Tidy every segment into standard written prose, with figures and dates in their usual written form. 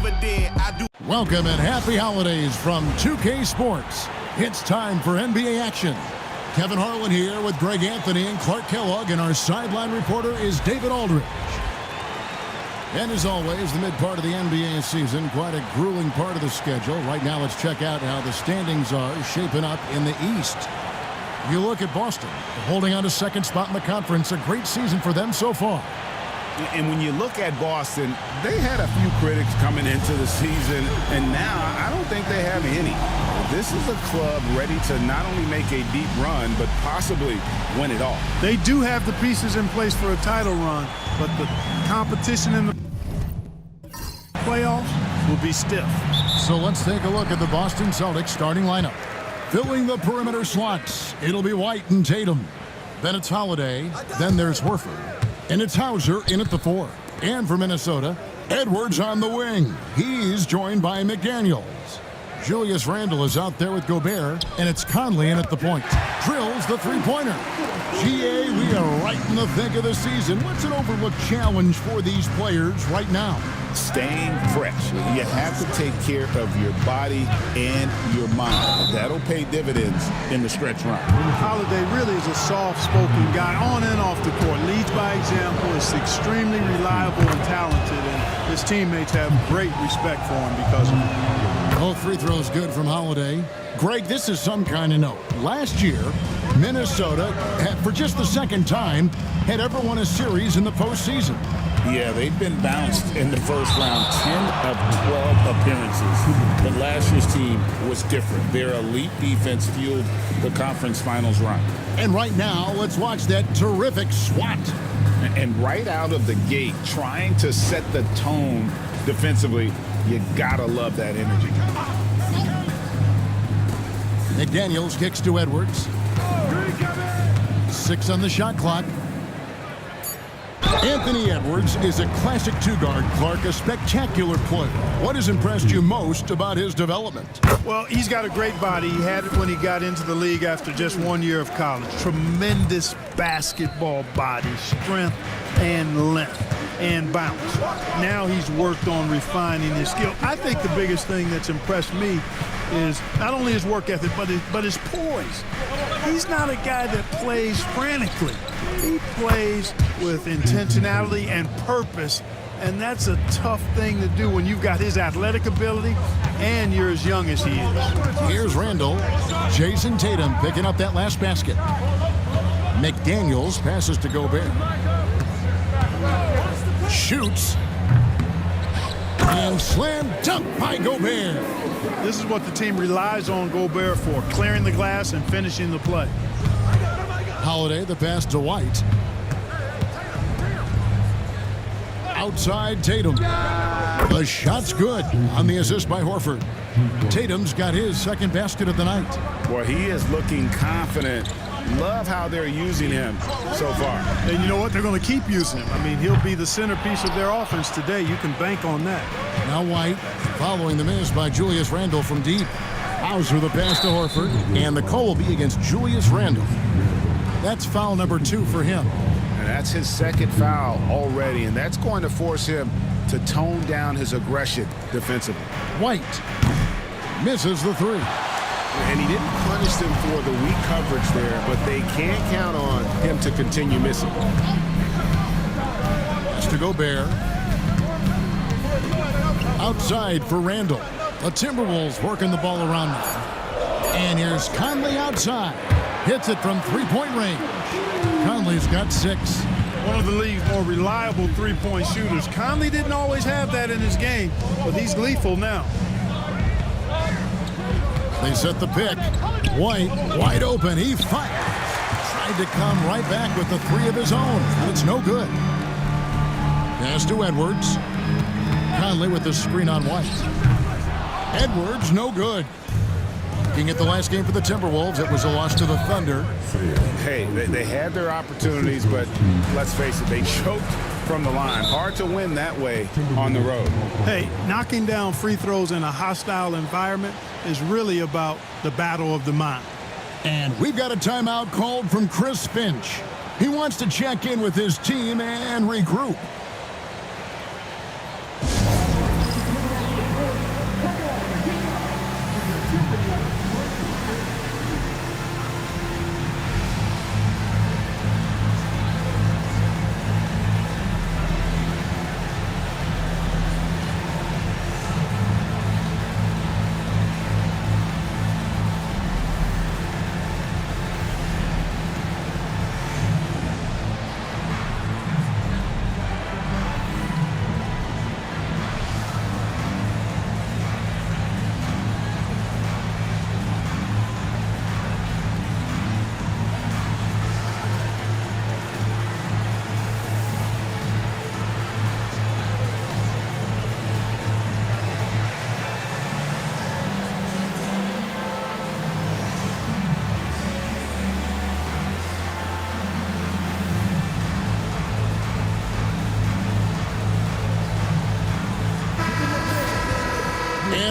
never did. I do. Welcome and happy holidays from 2K Sports. It's time for NBA action. Kevin Harlan here with Greg Anthony and Clark Kellogg, and our sideline reporter is David Aldridge. And as always, the mid part of the NBA season, quite a grueling part of the schedule. Right now, let's check out how the standings are shaping up in the East. You look at Boston, holding on to second spot in the conference. A great season for them so far. And when you look at Boston, they had a few critics coming into the season, and now I don't think they have any. This is a club ready to not only make a deep run, but possibly win it all. They do have the pieces in place for a title run, but the competition in the playoffs will be stiff. So let's take a look at the Boston Celtics starting lineup. Filling the perimeter slots, it'll be White and Tatum. Then it's Holiday. Then there's Horford. And it's Hauser in at the 4. And for Minnesota, Edwards on the wing. He's joined by McDaniels. Julius Randle is out there with Gobert, and it's Conley in at the point. Drills the three-pointer. GA, we are right in the thick of the season. What's an overlooked challenge for these players right now? Staying fresh. You have to take care of your body and your mind. That'll pay dividends in the stretch run. Holiday really is a soft-spoken guy on and off the court. Leads by example, is extremely reliable and talented, and his teammates have great respect for him because of it. Both free throws good from Holiday. Greg, this is some kind of note. Last year, Minnesota, for just the second time, had ever won a series in the postseason. Yeah, they've been bounced in the first round 10 of 12 appearances. But last year's team was different. Their elite defense fueled the conference finals run. And right now, let's watch that terrific swat. And right out of the gate, trying to set the tone defensively, you gotta love that energy. McDaniels kicks to Edwards. 6 on the shot clock. Anthony Edwards is a classic two-guard, Clark, a spectacular player. What has impressed you most about his development? Well, he's got a great body. He had it when he got into the league after just 1 year of college. Tremendous basketball body, strength and length and bounce. Now he's worked on refining his skill. I think the biggest thing that's impressed me is not only his work ethic, but his poise. He's not a guy that plays frantically. He plays with intentionality and purpose, and that's a tough thing to do when you've got his athletic ability and you're as young as he is. Here's Randle. Jason Tatum picking up that last basket. McDaniels passes to Gobert. Shoots. And slam dunk by Gobert. This is what the team relies on Gobert for, clearing the glass and finishing the play. Holiday, the pass to White. Outside Tatum. The shot's good on the assist by Horford. Tatum's got his second basket of the night. Well, he is looking confident. Love how they're using him so far. And you know what? They're going to keep using him. I mean, he'll be the centerpiece of their offense today. You can bank on that. Now White following the miss by Julius Randle from deep. Hauser the pass to Horford, and the call will be against Julius Randle. That's foul number 2 for him. And that's his second foul already, and that's going to force him to tone down his aggression defensively. White misses the 3. And he didn't punish them for the weak coverage there, but they can't count on him to continue missing. That's to Gobert. Outside for Randle. The Timberwolves working the ball around now. And here's Conley outside. Hits it from three-point range. Conley's got 6. One of the league's more reliable three-point shooters. Conley didn't always have that in his game, but he's lethal now. They set the pick. White, wide open. He fires. Tried to come right back with the 3 of his own. It's no good. Pass to Edwards. Conley with the screen on White. Edwards, no good. Looking at the last game for the Timberwolves, it was a loss to the Thunder. Hey, they had their opportunities, but let's face it, they choked from the line. Hard to win that way on the road. Hey, knocking down free throws in a hostile environment is really about the battle of the mind. And we've got a timeout called from Chris Finch. He wants to check in with his team and regroup.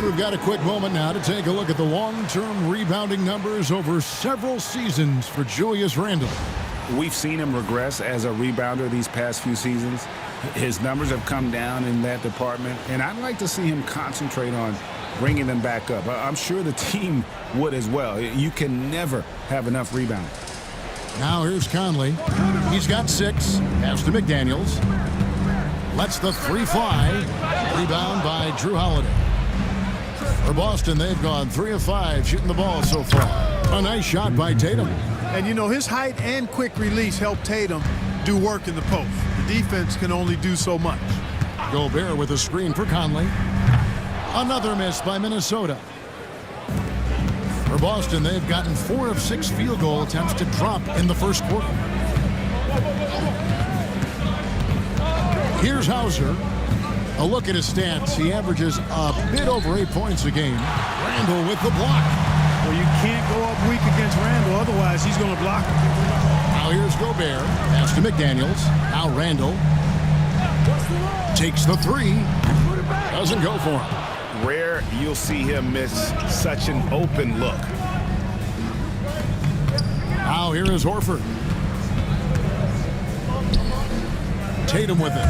we've got a quick moment now to take a look at the long-term rebounding numbers over several seasons for Julius Randle. We've seen him regress as a rebounder these past few seasons. His numbers have come down in that department, and I'd like to see him concentrate on bringing them back up. I'm sure the team would as well. You can never have enough rebounding. Now here's Conley. He's got 6. Pass to McDaniels. Lets the 3 fly. Rebound by Drew Holiday. For Boston, they've gone 3 of 5 shooting the ball so far. A nice shot by Tatum. And, you know, his height and quick release help Tatum do work in the post. The defense can only do so much. Gobert with a screen for Conley. Another miss by Minnesota. For Boston, they've gotten 4 of 6 field goal attempts to drop in the first quarter. Here's Hauser. A look at his stats. He averages a bit over 8 points a game. Randle with the block. Well, you can't go up weak against Randle, otherwise he's going to block him. Now here's Gobert. Pass to McDaniels. Now Randle. Takes the 3. Doesn't go for him. Rare you'll see him miss such an open look. Now here is Horford. Tatum with it.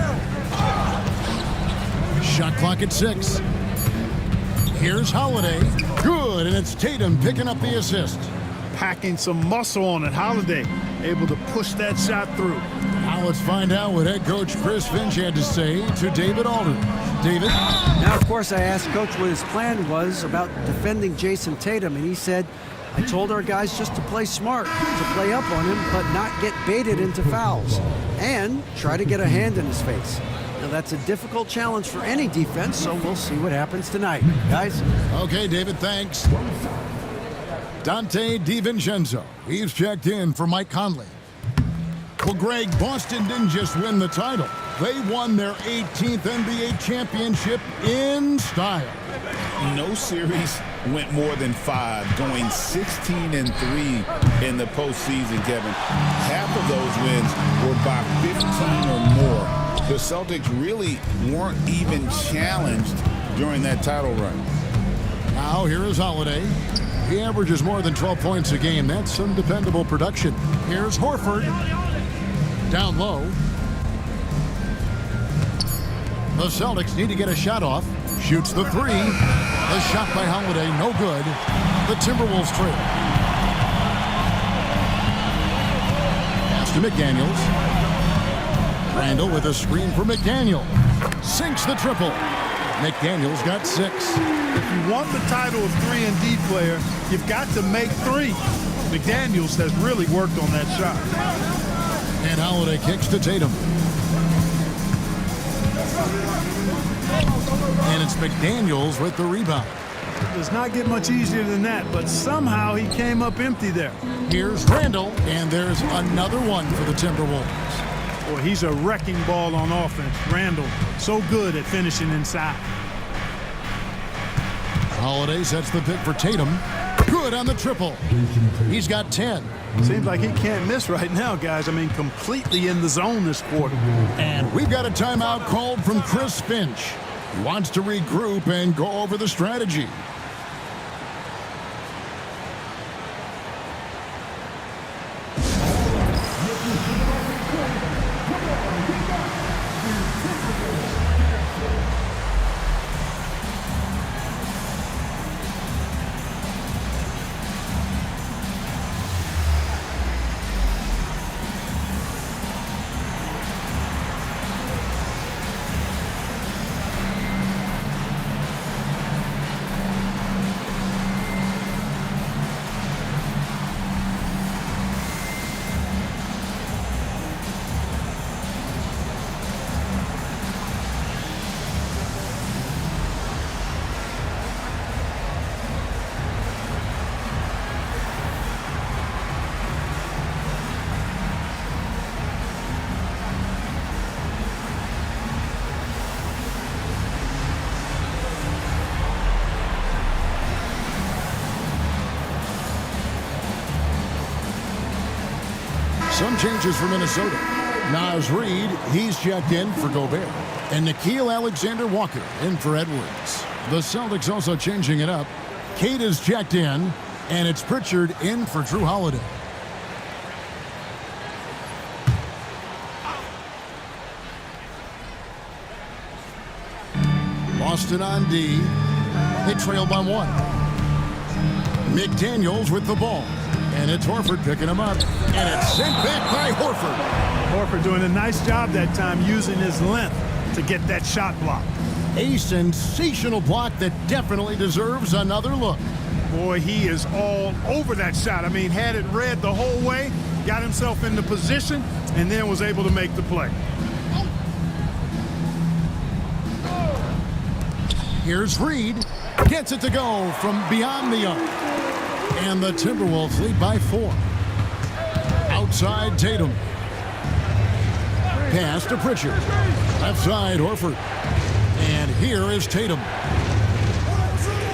Shot clock at 6. Here's Holiday. Good, and it's Tatum picking up the assist. Packing some muscle on it. Holiday able to push that shot through. Now let's find out what head coach Chris Finch had to say to David Aldridge. David? Now, of course, I asked Coach what his plan was about defending Jason Tatum, and he said, I told our guys just to play smart, to play up on him, but not get baited into fouls, and try to get a hand in his face. Now, that's a difficult challenge for any defense, so we'll see what happens tonight. Guys? Okay, David, thanks. Dante DiVincenzo. He's checked in for Mike Conley. Well, Greg, Boston didn't just win the title. They won their 18th NBA championship in style. No series went more than 5, going 16-3 in the postseason, Kevin. Half of those wins were by 15 or more. The Celtics really weren't even challenged during that title run. Now here is Holiday. He averages more than 12 points a game. That's some dependable production. Here's Horford. Down low. The Celtics need to get a shot off. Shoots the 3. The shot by Holiday, no good. The Timberwolves trail. Pass to McDaniels. Randle with a screen for McDaniel. Sinks the triple. McDaniels got 6. If you want the title of 3-and-D player, you've got to make 3. McDaniels has really worked on that shot. And Holiday kicks to Tatum. And it's McDaniels with the rebound. Does not get much easier than that, but somehow he came up empty there. Here's Randle, and there's another one for the Timberwolves. Boy, he's a wrecking ball on offense. Randle, so good at finishing inside. Holiday sets the pick for Tatum. Good on the triple. He's got 10. Seems like he can't miss right now, guys. I mean, completely in the zone this quarter. And we've got a timeout called from Chris Finch. He wants to regroup and go over the strategy. Some changes for Minnesota. Naz Reid, he's checked in for Gobert. And Nickeil Alexander-Walker in for Edwards. The Celtics also changing it up. Cade is checked in, and it's Pritchard in for Drew Holiday. Boston on D. They trail by 1. McDaniels with the ball. And it's Horford picking him up. And it's sent back by Horford. Horford doing a nice job that time using his length to get that shot block. A sensational block that definitely deserves another look. Boy, he is all over that shot. I mean, had it read the whole way, got himself into position, and then was able to make the play. Here's Reed. Gets it to go from beyond the arc. And the Timberwolves lead by 4. Outside Tatum. Pass to Pritchard. Left side Horford. And here is Tatum.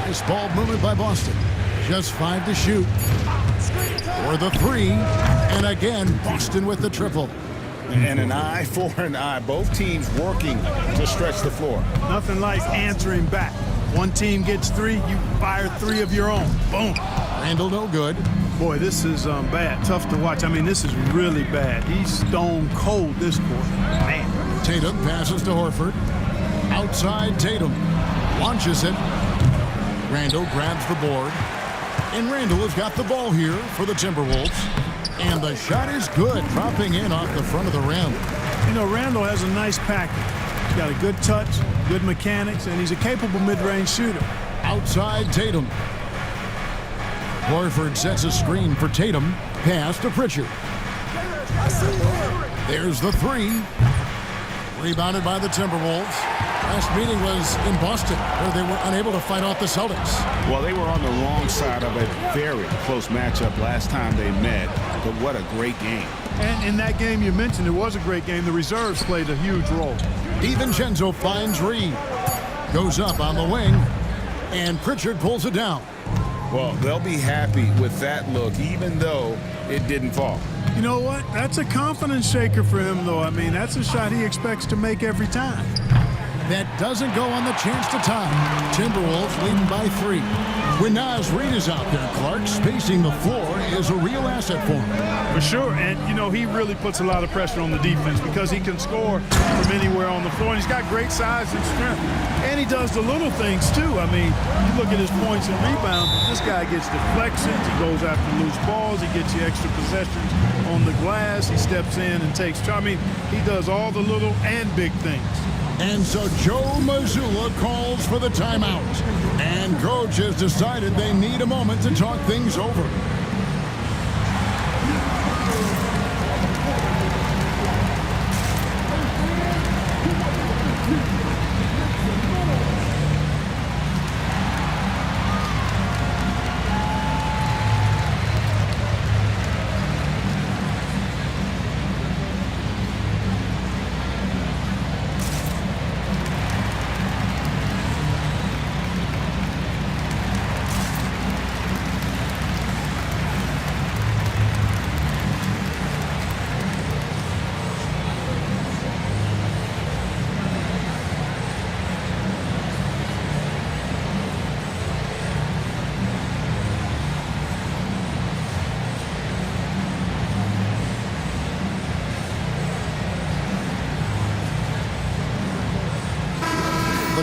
Nice ball movement by Boston. Just 5 to shoot. For the 3. And again, Boston with the triple. And an eye for an eye. Both teams working to stretch the floor. Nothing like answering back. One team gets 3, you fire 3 of your own. Boom. Randall no good. Boy, this is bad. Tough to watch. I mean, this is really bad. He's stone cold this quarter. Man. Tatum passes to Horford. Outside Tatum. Launches it. Randall grabs the board. And Randall has got the ball here for the Timberwolves. And the shot is good, dropping in off the front of the rim. You know, Randall has a nice package. He's got a good touch, good mechanics, and he's a capable mid-range shooter. Outside Tatum. Horford sets a screen for Tatum. Pass to Pritchard. There's the 3. Rebounded by the Timberwolves. Last meeting was in Boston, where they were unable to fight off the Celtics. Well, they were on the wrong side of a very close matchup last time they met, but what a great game. And in that game you mentioned, it was a great game. The reserves played a huge role. DiVincenzo finds Reed. Goes up on the wing, and Pritchard pulls it down. Well, they'll be happy with that look, even though it didn't fall. You know what? That's a confidence shaker for him, though. I mean, that's a shot he expects to make every time. That doesn't go on the chance to tie. Timberwolves leading by 3. When Naz Reid is out there, Clark, spacing the floor is a real asset for him. For sure, and you know, he really puts a lot of pressure on the defense because he can score from anywhere on the floor, and he's got great size and strength. And he does the little things, too. I mean, you look at his points and rebounds, this guy gets deflections, he goes after loose balls, he gets you extra possessions on the glass, he steps in and takes charge. I mean, he does all the little and big things. And so Joe Mazzulla calls for the timeout. And coach has decided they need a moment to talk things over.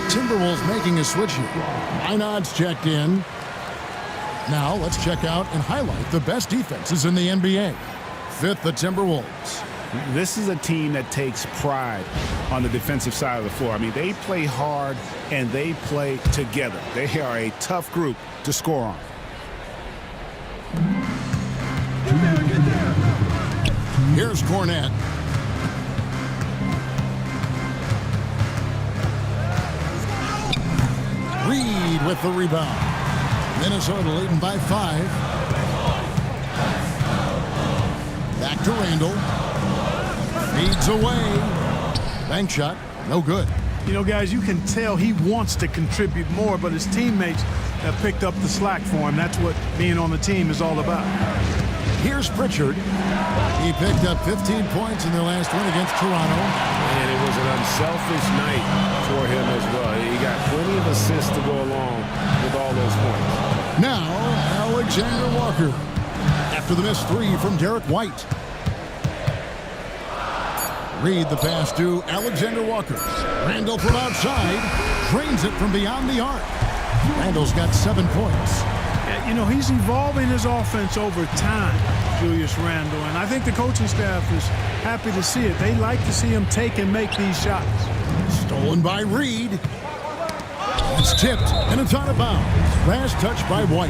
Timberwolves making a switch here. Einad's checked in. Now let's check out and highlight the best defenses in the NBA. 5th, the Timberwolves. This is a team that takes pride on the defensive side of the floor. I mean, they play hard and they play together. They are a tough group to score on. Here's Cornette. Reed with the rebound. Minnesota leading by 5. Back to Randall. Feeds away. Bank shot. No good. You know, guys, you can tell he wants to contribute more, but his teammates have picked up the slack for him. That's what being on the team is all about. Here's Pritchard. He picked up 15 points in their last win against Toronto. And it was an unselfish night for him as well. He got plenty of assists to go along with all those points. Now, Alexander Walker. After the missed three from Derek White. Reed the pass to Alexander Walker. Randall from outside. Drains it from beyond the arc. Randall's got 7 points. You know, he's evolving his offense over time, Julius Randle, and I think the coaching staff is happy to see it. They like to see him take and make these shots. Stolen by Reed. It's tipped, and it's out of bounds. Last touch by White.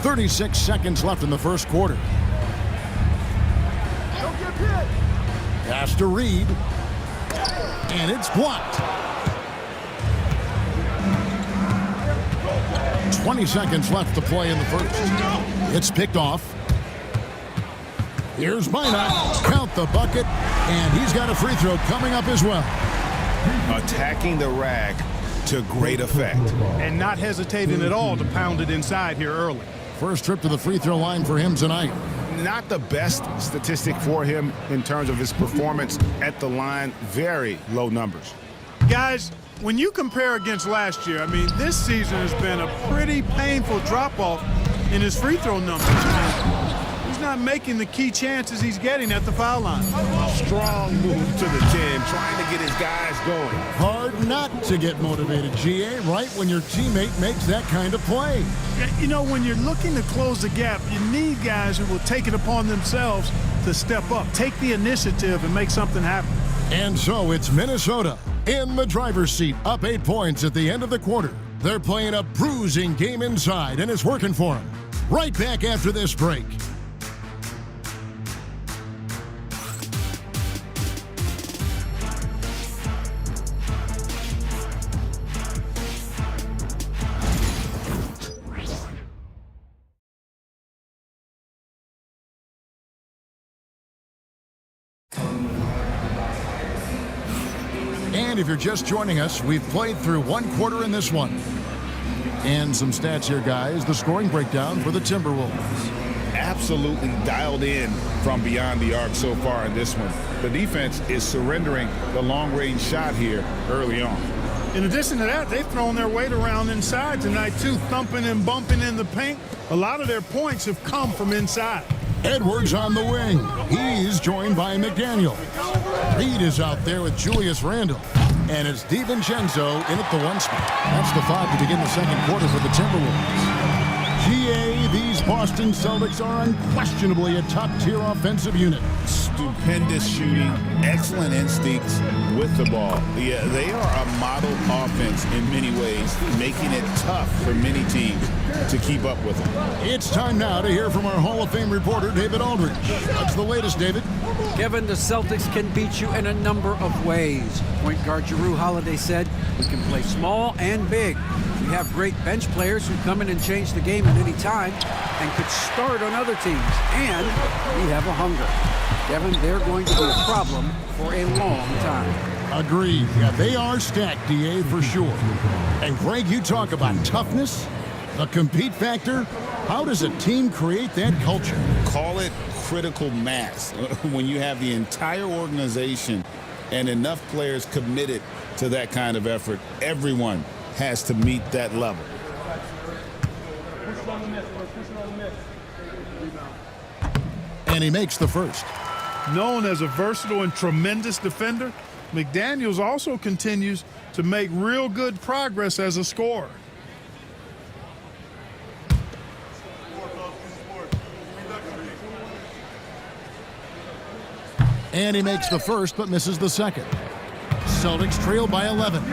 "36 seconds left in the first quarter. Pass to Reed. And it's blocked. 20 seconds left to play in the first. It's picked off. Here's Minot. Count the bucket. And he's got a free throw coming up as well. Attacking the rack to great effect. And not hesitating at all to pound it inside here early. First trip to the free throw line for him tonight. Not the best statistic for him in terms of his performance at the line. Very low numbers. Guys, when you compare against last year, I mean, this season has been a pretty painful drop-off in his free throw numbers. He's not making the key chances he's getting at the foul line. Strong move to the 10, trying to get his guys going. Hard not to get motivated, GA, right when your teammate makes that kind of play. You know, when you're looking to close the gap, you need guys who will take it upon themselves to step up, take the initiative, and make something happen. And so it's Minnesota in the driver's seat, up 8 points at the end of the quarter. They're playing a bruising game inside, and it's working for them. Right back after this break. And if you're just joining us, we've played through one quarter in this one. And some stats here, guys. The scoring breakdown for the Timberwolves. Absolutely dialed in from beyond the arc so far in this one. The defense is surrendering the long-range shot here early on. In addition to that, they've thrown their weight around inside tonight, too, thumping and bumping in the paint. A lot of their points have come from inside. Edwards on the wing. He's joined by McDaniel. Reed is out there with Julius Randle. And it's DiVincenzo in at the 1 spot. That's the 5 to begin the second quarter for the Timberwolves. GA, these Boston Celtics are unquestionably a top-tier offensive unit. Stupendous shooting, excellent instincts with the ball. Yeah, they are a model offense in many ways, making it tough for many teams to keep up with them. It's time now to hear from our Hall of Fame reporter, David Aldridge. What's the latest, David? Kevin, the Celtics can beat you in a number of ways. Point guard Jrue Holiday said, "We can play small and big. We have great bench players who come in and change the game at any time and could start on other teams. And we have a hunger." Kevin, they're going to be a problem for a long time. Agreed. Yeah, they are stacked, DA, for sure. And Greg, you talk about toughness, the compete factor. How does a team create that culture? Call it critical mass. When you have the entire organization and enough players committed to that kind of effort, everyone has to meet that level. And he makes the first. Known as a versatile and tremendous defender, McDaniels also continues to make real good progress as a scorer. And he makes the first but misses the second. Celtics trail by 11.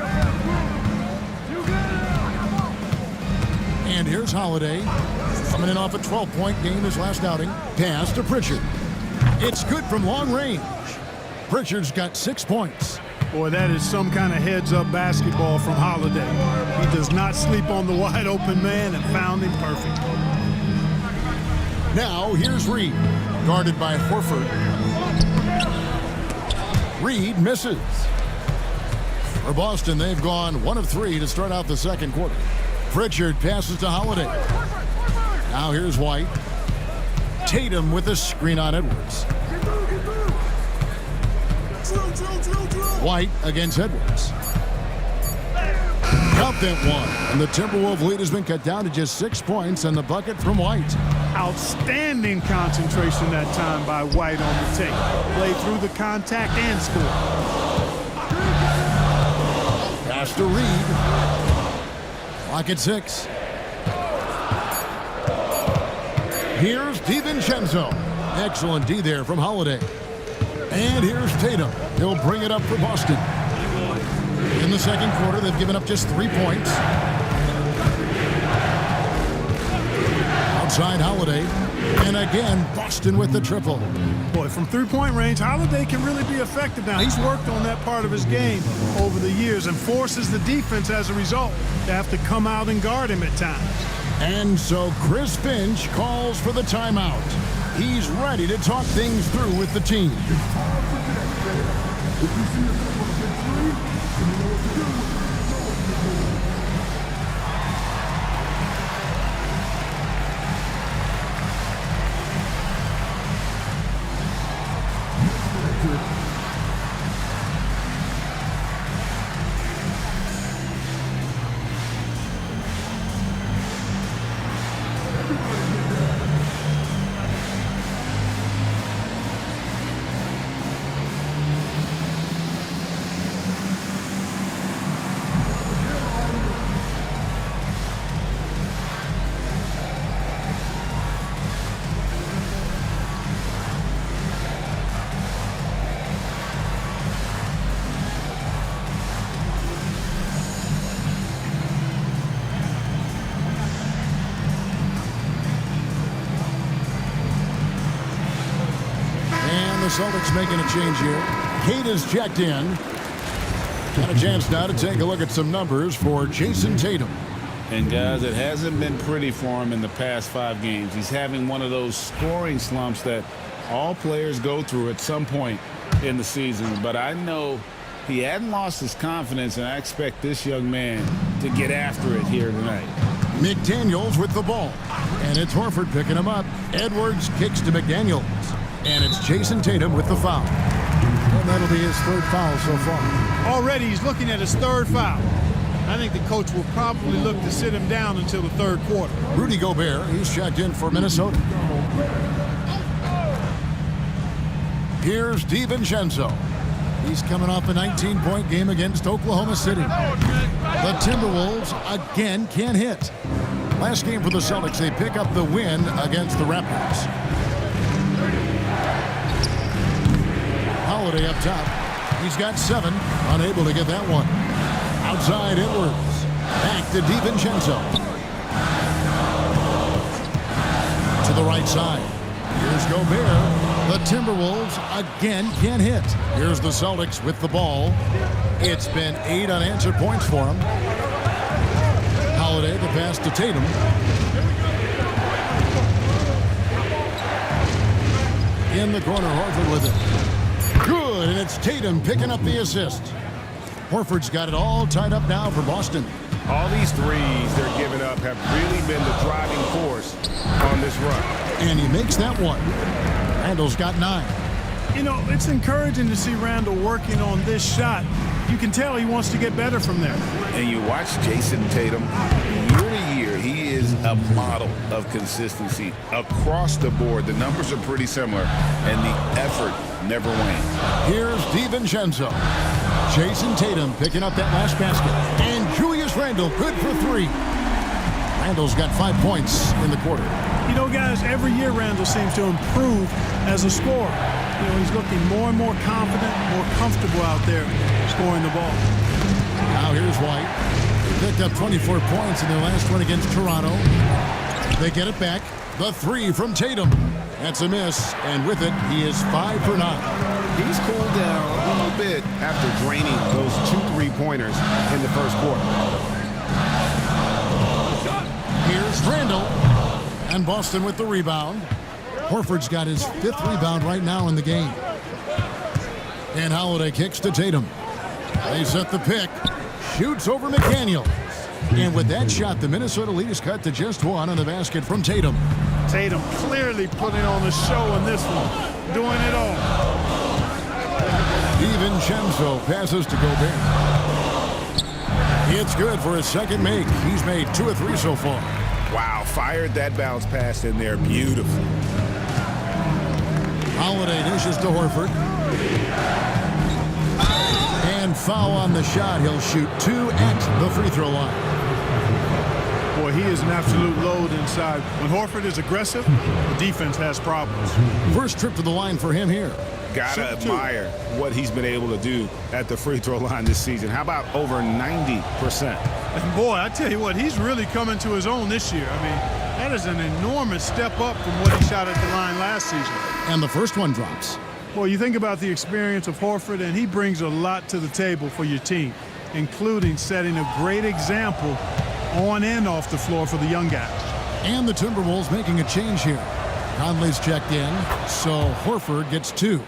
And here's Holiday. Coming in off a 12-point game his last outing. Pass to Pritchard. It's good from long range. Pritchard's got 6 points. Boy, that is some kind of heads-up basketball from Holiday. He does not sleep on the wide-open man and found him perfect. Now here's Reed, guarded by Horford. Reed misses. For Boston, they've gone 1 of 3 to start out the second quarter. Pritchard passes to Holiday. Now here's White. Tatum with a screen on Edwards. White against Edwards. Count that one. And the Timberwolves lead has been cut down to just 6 points and the bucket from White. Outstanding concentration that time by White on the tape. Played through the contact and scored. Pass to Reed. Clock at 6. Here's DiVincenzo. Excellent D there from Holiday. And here's Tatum. He'll bring it up for Boston. In the second quarter, they've given up just 3 points. Outside Holiday. And again, Boston with the triple. Boy, from three-point range, Holiday can really be effective now. He's worked on that part of his game over the years and forces the defense as a result to have to come out and guard him at times. And so Chris Finch calls for the timeout. He's ready to talk things through with the team. The Celtics making a change here. Kate is checked in. Got a chance now to take a look at some numbers for Jason Tatum. And guys, it hasn't been pretty for him in the past 5 games. He's having one of those scoring slumps that all players go through at some point in the season. But I know he hadn't lost his confidence, and I expect this young man to get after it here tonight. McDaniels with the ball. And it's Horford picking him up. Edwards kicks to McDaniels. And it's Jason Tatum with the foul. And that'll be his 3rd foul so far. Already he's looking at his 3rd foul. I think the coach will probably look to sit him down until the 3rd quarter. Rudy Gobert, he's checked in for Minnesota. Here's DiVincenzo. He's coming off a 19-point game against Oklahoma City. The Timberwolves again can't hit. Last game for the Celtics, they pick up the win against the Raptors. Holiday up top. He's got 7. Unable to get that one. Outside Edwards. Back to DiVincenzo. To the right side. Here's Gobert. The Timberwolves again can't hit. Here's the Celtics with the ball. It's been 8 unanswered points for him. Holiday, the pass to Tatum. In the corner, Horford with it. Good, and it's Tatum picking up the assist. Horford's got it all tied up now for Boston. All these threes they're giving up have really been the driving force on this run. And he makes that one. Randall's got 9. You know, it's encouraging to see Randall working on this shot. You can tell he wants to get better from there. And you watch Jason Tatum, year to year, he is a model of consistency across the board. The numbers are pretty similar, and the effort never wanes. Here's DiVincenzo. Jason Tatum picking up that last basket. And Julius Randle good for 3. Randle's got 5 points in the quarter. You know, guys, every year Randle seems to improve as a scorer. You know, he's looking more and more confident, more comfortable out there scoring the ball. Now here's White. They picked up 24 points in their last one against Toronto. They get it back. The 3 from Tatum. That's a miss, and with it, he is 5 for 9. He's cooled down a little bit after draining those 2 3-pointers in the first quarter. Here's Randle. And Boston with the rebound. Horford's got his 5th rebound right now in the game. And Holiday kicks to Tatum. They set the pick. Shoots over McDaniel. And with that shot, the Minnesota lead is cut to just one on the basket from Tatum. Tatum clearly putting on a show in this one. Doing it all. DiVincenzo passes to Gobert. It's good for his second make. He's made 2 of 3 so far. Wow, fired that bounce pass in there beautifully. Holiday dishes to Horford. And foul on the shot. He'll shoot 2 at the free throw line. Boy, he is an absolute load inside. When Horford is aggressive, the defense has problems. First trip to the line for him here. Gotta admire what he's been able to do at the free throw line this season. How about over 90%? And boy, I tell you what, he's really coming to his own this year. I mean, that is an enormous step up from what he shot at the line last season. And the first one drops. Well, you think about the experience of Horford, and he brings a lot to the table for your team, including setting a great example on and off the floor for the young guys. And the Timberwolves making a change here. Conley's checked in, so Horford gets 2.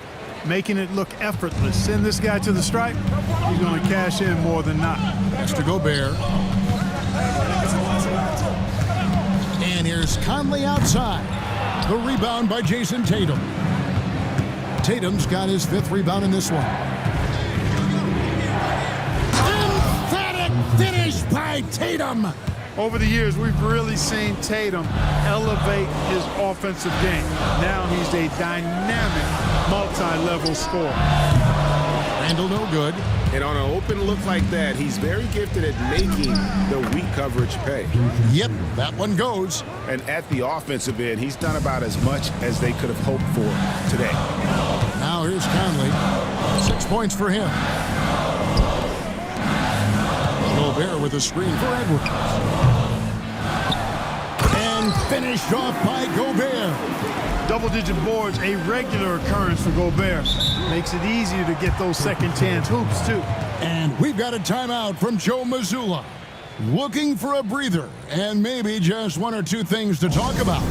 Making it look effortless. Send this guy to the stripe, he's going to cash in more than not. Next to Gobert. And here's Conley outside. The rebound by Jason Tatum. Tatum's got his 5th rebound in this one. Emphatic finish by Tatum. Over the years, we've really seen Tatum elevate his offensive game. Now he's a dynamic, multi-level scorer. Randall no good. And on an open look like that, he's very gifted at making the weak coverage pay. Yep, that one goes. And at the offensive end, he's done about as much as they could have hoped for today. Now here's Conley. 6 points for him. Gobert with a screen for Edwards. And finished off by Gobert. Double-digit boards, a regular occurrence for Gobert. Makes it easier to get those second-chance hoops, too. And we've got a timeout from Joe Mazzulla. Looking for a breather and maybe just 1 or 2 things to talk about.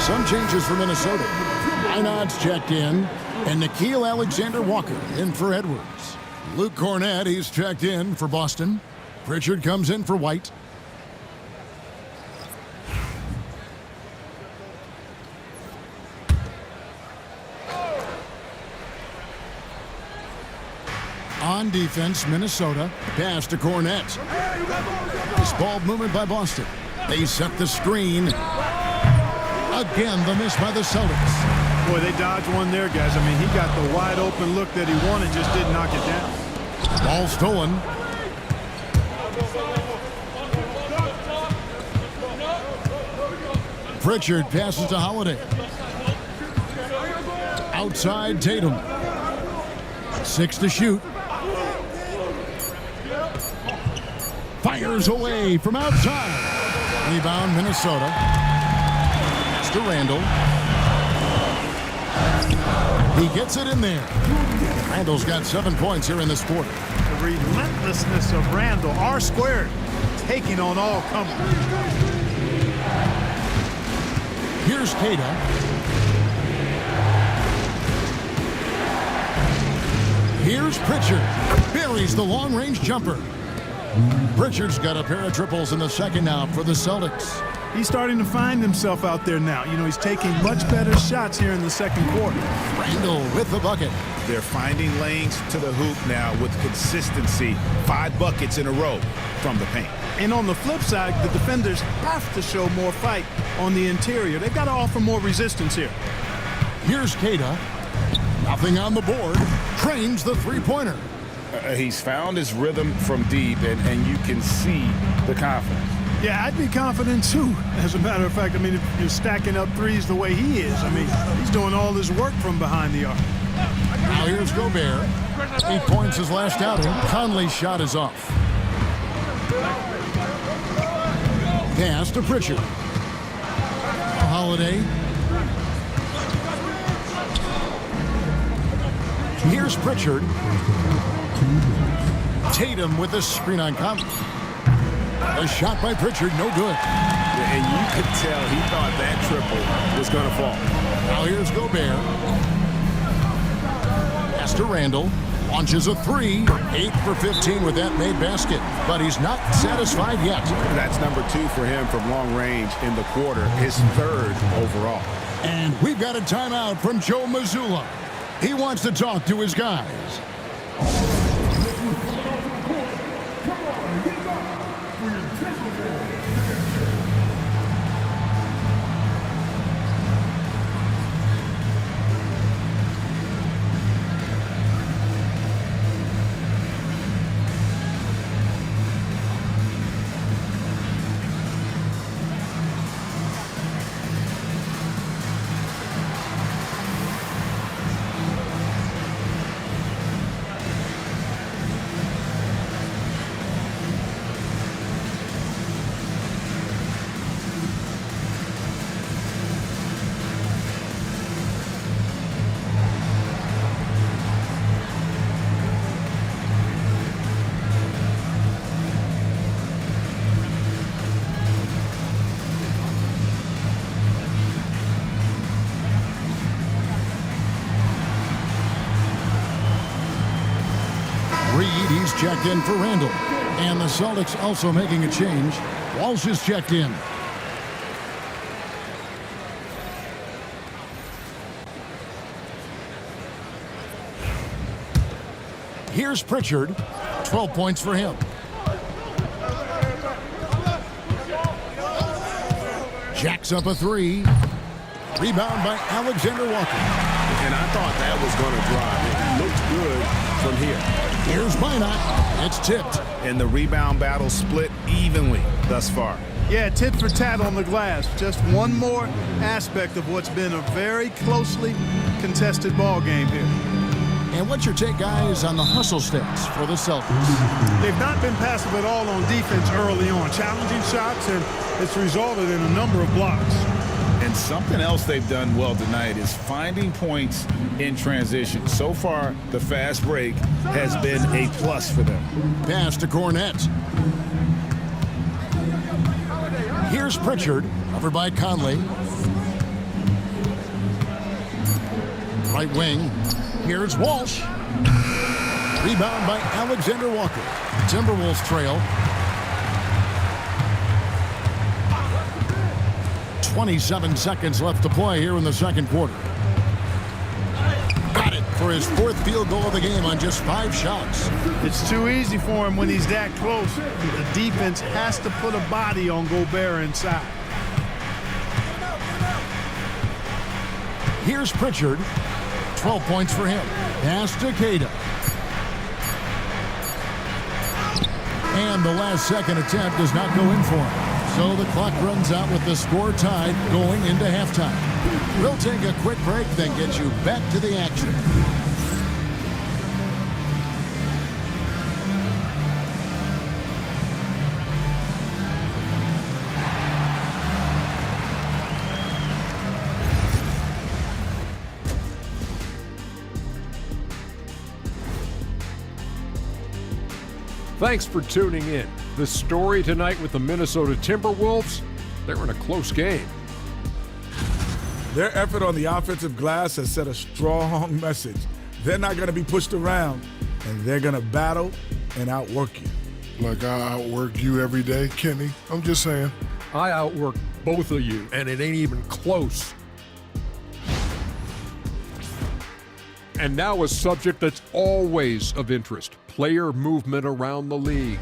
Some changes for Minnesota. Einod's checked in, and Nickeil Alexander-Walker in for Edwards. Luke Cornett, he's checked in for Boston. Pritchard comes in for White. On defense, Minnesota. Pass to Cornett. This ball movement by Boston. They set the screen. Again, the miss by the Celtics. Boy, they dodged one there, guys. I mean, he got the wide open look that he wanted, just didn't knock it down. Ball stolen. Pritchard passes to Holiday. Outside Tatum. 6 to shoot. Fires away from outside. Rebound Minnesota. To Randall. He gets it in there. Randall's got 7 points here in this quarter. The relentlessness of Randall, R squared, taking on all comers. Here's Kata. Here's Pritchard. Buries the long-range jumper. Pritchard's got a pair of triples in the second now for the Celtics. He's starting to find himself out there now. You know, he's taking much better shots here in the second quarter. Randall with the bucket. They're finding lanes to the hoop now with consistency. 5 buckets in a row from the paint. And on the flip side, the defenders have to show more fight on the interior. They've got to offer more resistance here. Here's Keita. Nothing on the board. Trains the three-pointer. He's found his rhythm from deep, and you can see the confidence. Yeah, I'd be confident too. As a matter of fact, I mean, if you're stacking up threes the way he is, I mean, he's doing all his work from behind the arc. Now here's Gobert. 8 points his last outing. Conley's shot is off. Pass to Pritchard. Holiday. Here's Pritchard. Tatum with the screen on Conley. A shot by Pritchard, no good. And you could tell he thought that triple was going to fall. Now here's Gobert. Pass to Randall. Launches a 3. 8 for 15 with that made basket. But he's not satisfied yet. That's number 2 for him from long range in the quarter. His 3rd overall. And we've got a timeout from Joe Mazzulla. He wants to talk to his guys. He's checked in for Randall. And the Celtics also making a change. Walsh is checked in. Here's Pritchard. 12 points for him. Jacks up a 3. Rebound by Alexander Walker. And I thought that was going to drive. It looked good from here. Here's Minot. It's tipped. And the rebound battle split evenly thus far. Yeah, tit for tat on the glass. Just one more aspect of what's been a very closely contested ball game here. And what's your take, guys, on the hustle stats for the Celtics? They've not been passive at all on defense early on. Challenging shots, and it's resulted in a number of blocks. And something else they've done well tonight is finding points in transition. So far, the fast break has been a plus for them. Pass to Cornette. Here's Pritchard, covered by Conley. Right wing. Here's Walsh. Rebound by Alexander Walker. Timberwolves trail. 27 seconds left to play here in the second quarter. Got it for his 4th field goal of the game on just 5 shots. It's too easy for him when he's that close. The defense has to put a body on Gobert inside. Here's Pritchard. 12 points for him. Pass to Keita. And the last second attempt does not go in for him. So the clock runs out with the score tied going into halftime. We'll take a quick break, then get you back to the action. Thanks for tuning in. The story tonight with the Minnesota Timberwolves, they're in a close game. Their effort on the offensive glass has set a strong message. They're not going to be pushed around, and they're going to battle and outwork you. Like I outwork you every day, Kenny. I'm just saying. I outwork both of you, and it ain't even close. And now a subject that's always of interest, player movement around the league.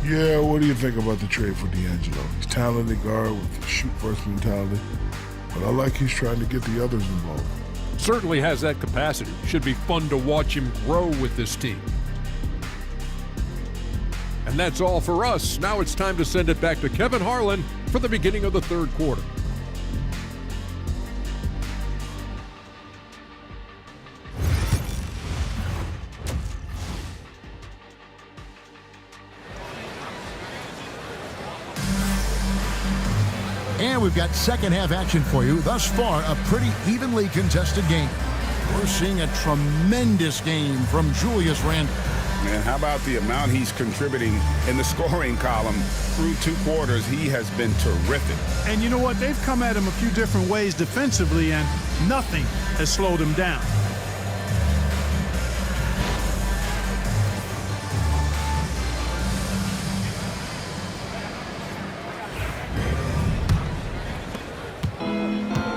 Yeah, what do you think about the trade for D'Angelo? He's talented guard with a shoot-first mentality, but I like he's trying to get the others involved. Certainly has that capacity. Should be fun to watch him grow with this team. And that's all for us. Now it's time to send it back to Kevin Harlan for the beginning of the third quarter. And we've got second half action for you. Thus far, a pretty evenly contested game. We're seeing a tremendous game from Julius Randle. And how about the amount he's contributing in the scoring column through 2 quarters? He has been terrific. And you know what? They've come at him a few different ways defensively, and nothing has slowed him down.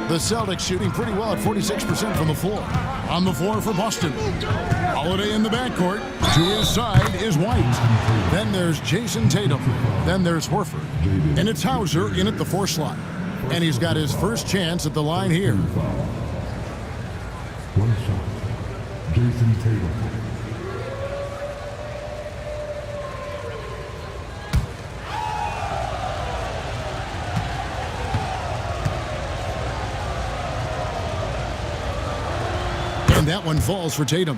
The Celtics shooting pretty well at 46% from the floor. On the floor for Boston. Holiday in the backcourt. To his side is White. Then there's Jason Tatum. Then there's Horford. And it's Hauser in at the 4 slot. And he's got his first chance at the line here. One shot. Jason Tatum. And that one falls for Tatum.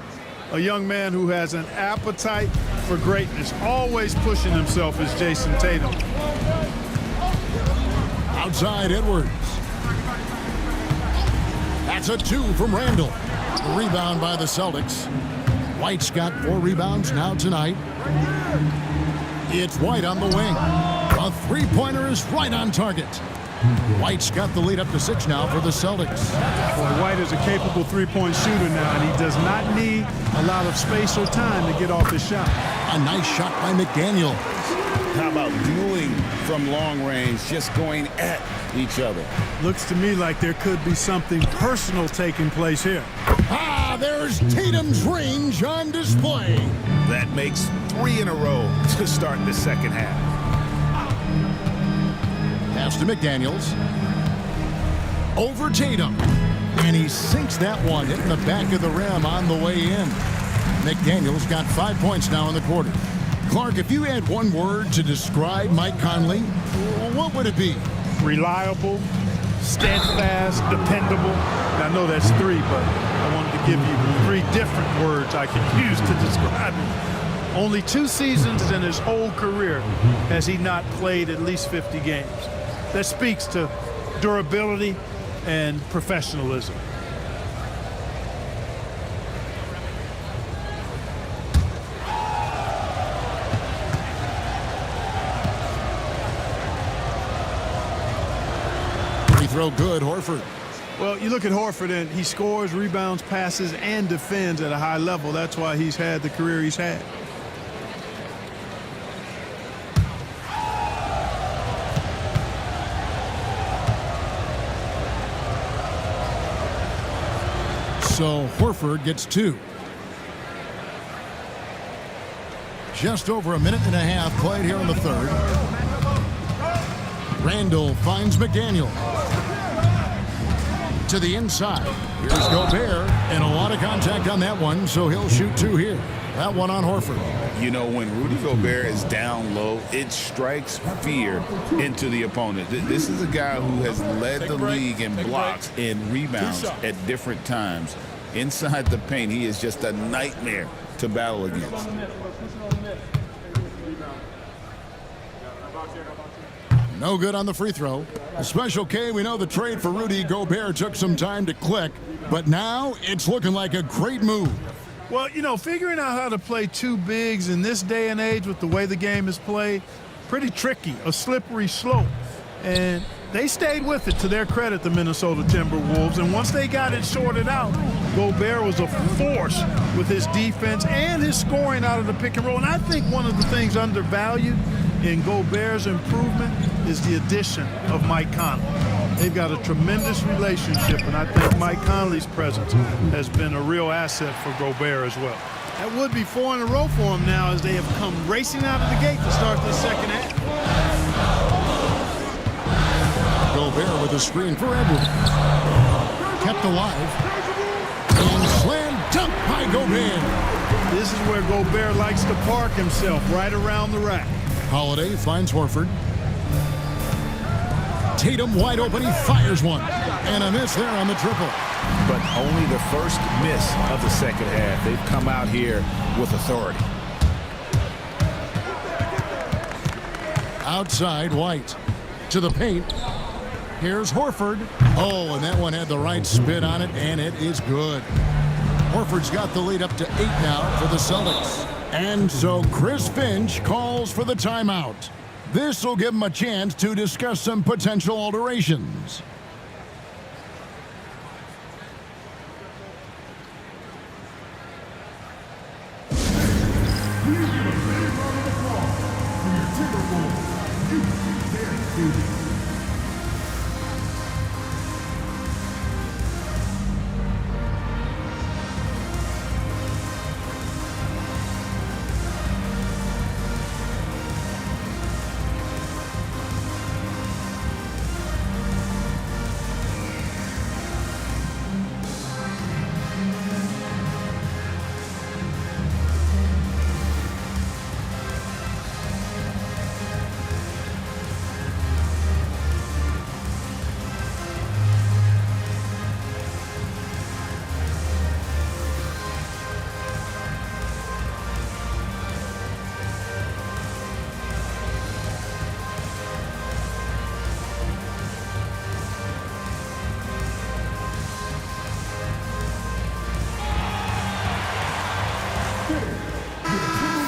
A young man who has an appetite for greatness, always pushing himself, is Jason Tatum. Outside Edwards. That's a 2 from Randle. The rebound by the Celtics. White's got 4 rebounds now tonight. It's White on the wing. A 3-pointer is right on target. White's got the lead up to 6 now for the Celtics. Well, White is a capable 3-point shooter now, and he does not need a lot of space or time to get off his shot. A nice shot by McDaniel. How about dueling from long range, just going at each other? Looks to me like there could be something personal taking place here. Ah, there's Tatum's range on display. That makes 3 in a row to start the second half. Pass to McDaniels. Over Tatum. And he sinks that one, hitting the back of the rim on the way in. McDaniels got 5 points now in the quarter. Clark, if you had one word to describe Mike Conley, what would it be? Reliable, steadfast, dependable. I know that's 3, but I wanted to give you 3 different words I could use to describe him. Only 2 seasons in his whole career has he not played at least 50 games. That speaks to durability and professionalism. Free throw good, Horford. Well, you look at Horford, and he scores, rebounds, passes, and defends at a high level. That's why he's had the career he's had. So Horford gets 2. Just over a minute and a half played here in the third. Randle finds McDaniel. To the inside. Here's Gobert, and a lot of contact on that one, so he'll shoot 2 here. That one on Horford. You know, when Rudy Gobert is down low, it strikes fear into the opponent. This is a guy who has led the league in blocks and rebounds at different times. Inside the paint, he is just a nightmare to battle against. No good on the free throw. Special K, we know the trade for Rudy Gobert took some time to click, but now it's looking like a great move. Well, you know, figuring out how to play 2 bigs in this day and age with the way the game is played, pretty tricky, a slippery slope. And they stayed with it, to their credit, the Minnesota Timberwolves. And once they got it sorted out, Gobert was a force with his defense and his scoring out of the pick and roll. And I think one of the things undervalued in Gobert's improvement is the addition of Mike Conley. They've got a tremendous relationship, and I think Mike Conley's presence has been a real asset for Gobert as well. That would be 4 in a row for him now as they have come racing out of the gate to start the second half. Gobert with a screen for Edwards. Kept alive. And slam dunk by Gobert. This is where Gobert likes to park himself, right around the rack. Holiday finds Horford. Tatum wide open, he fires one. And a miss there on the triple. But only the first miss of the second half. They've come out here with authority. Outside, White. To the paint. Here's Horford. Oh, and that one had the right spin on it, and it is good. Horford's got the lead up to 8 now for the Celtics. And so Chris Finch calls for the timeout. This will give him a chance to discuss some potential alterations.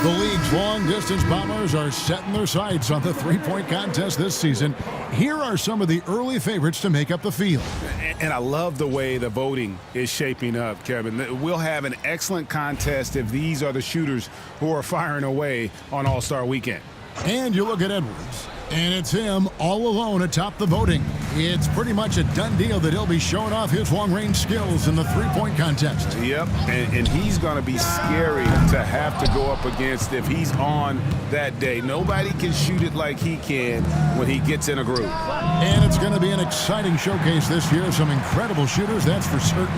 The league's long-distance bombers are setting their sights on the three-point contest this season. Here are some of the early favorites to make up the field. And I love the way the voting is shaping up, Kevin. We'll have an excellent contest if these are the shooters who are firing away on All-Star Weekend. And you look at Edwards, and it's him all alone atop the voting. It's pretty much a done deal that he'll be showing off his long-range skills in the three-point contest. Yep, and he's going to be scary to have to go up against if he's on that day. Nobody can shoot it like he can when he gets in a groove. And it's going to be an exciting showcase this year. Some incredible shooters, that's for certain.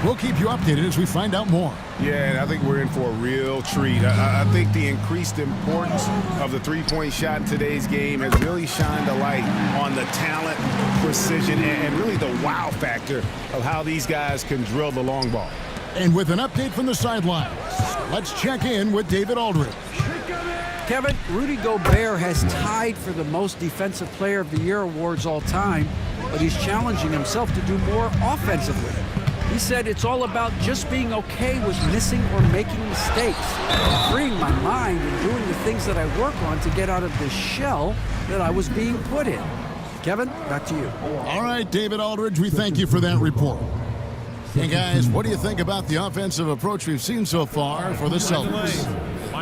We'll keep you updated as we find out more. Yeah, and I think we're in for a real treat. I think the increased importance of the three-point shot in today's game has really shined a light on the talent, precision, and really the wow factor of how these guys can drill the long ball. And with an update from the sidelines, let's check in with David Aldridge. Kevin, Rudy Gobert has tied for the most Defensive Player of the Year awards all time, but he's challenging himself to do more offensively. He said it's all about just being okay with missing or making mistakes, freeing my mind and doing the things that I work on to get out of this shell that I was being put in. Kevin, back to you. All right, David Aldridge, we thank you for that report. Hey, guys, what do you think about the offensive approach we've seen so far for the Celtics?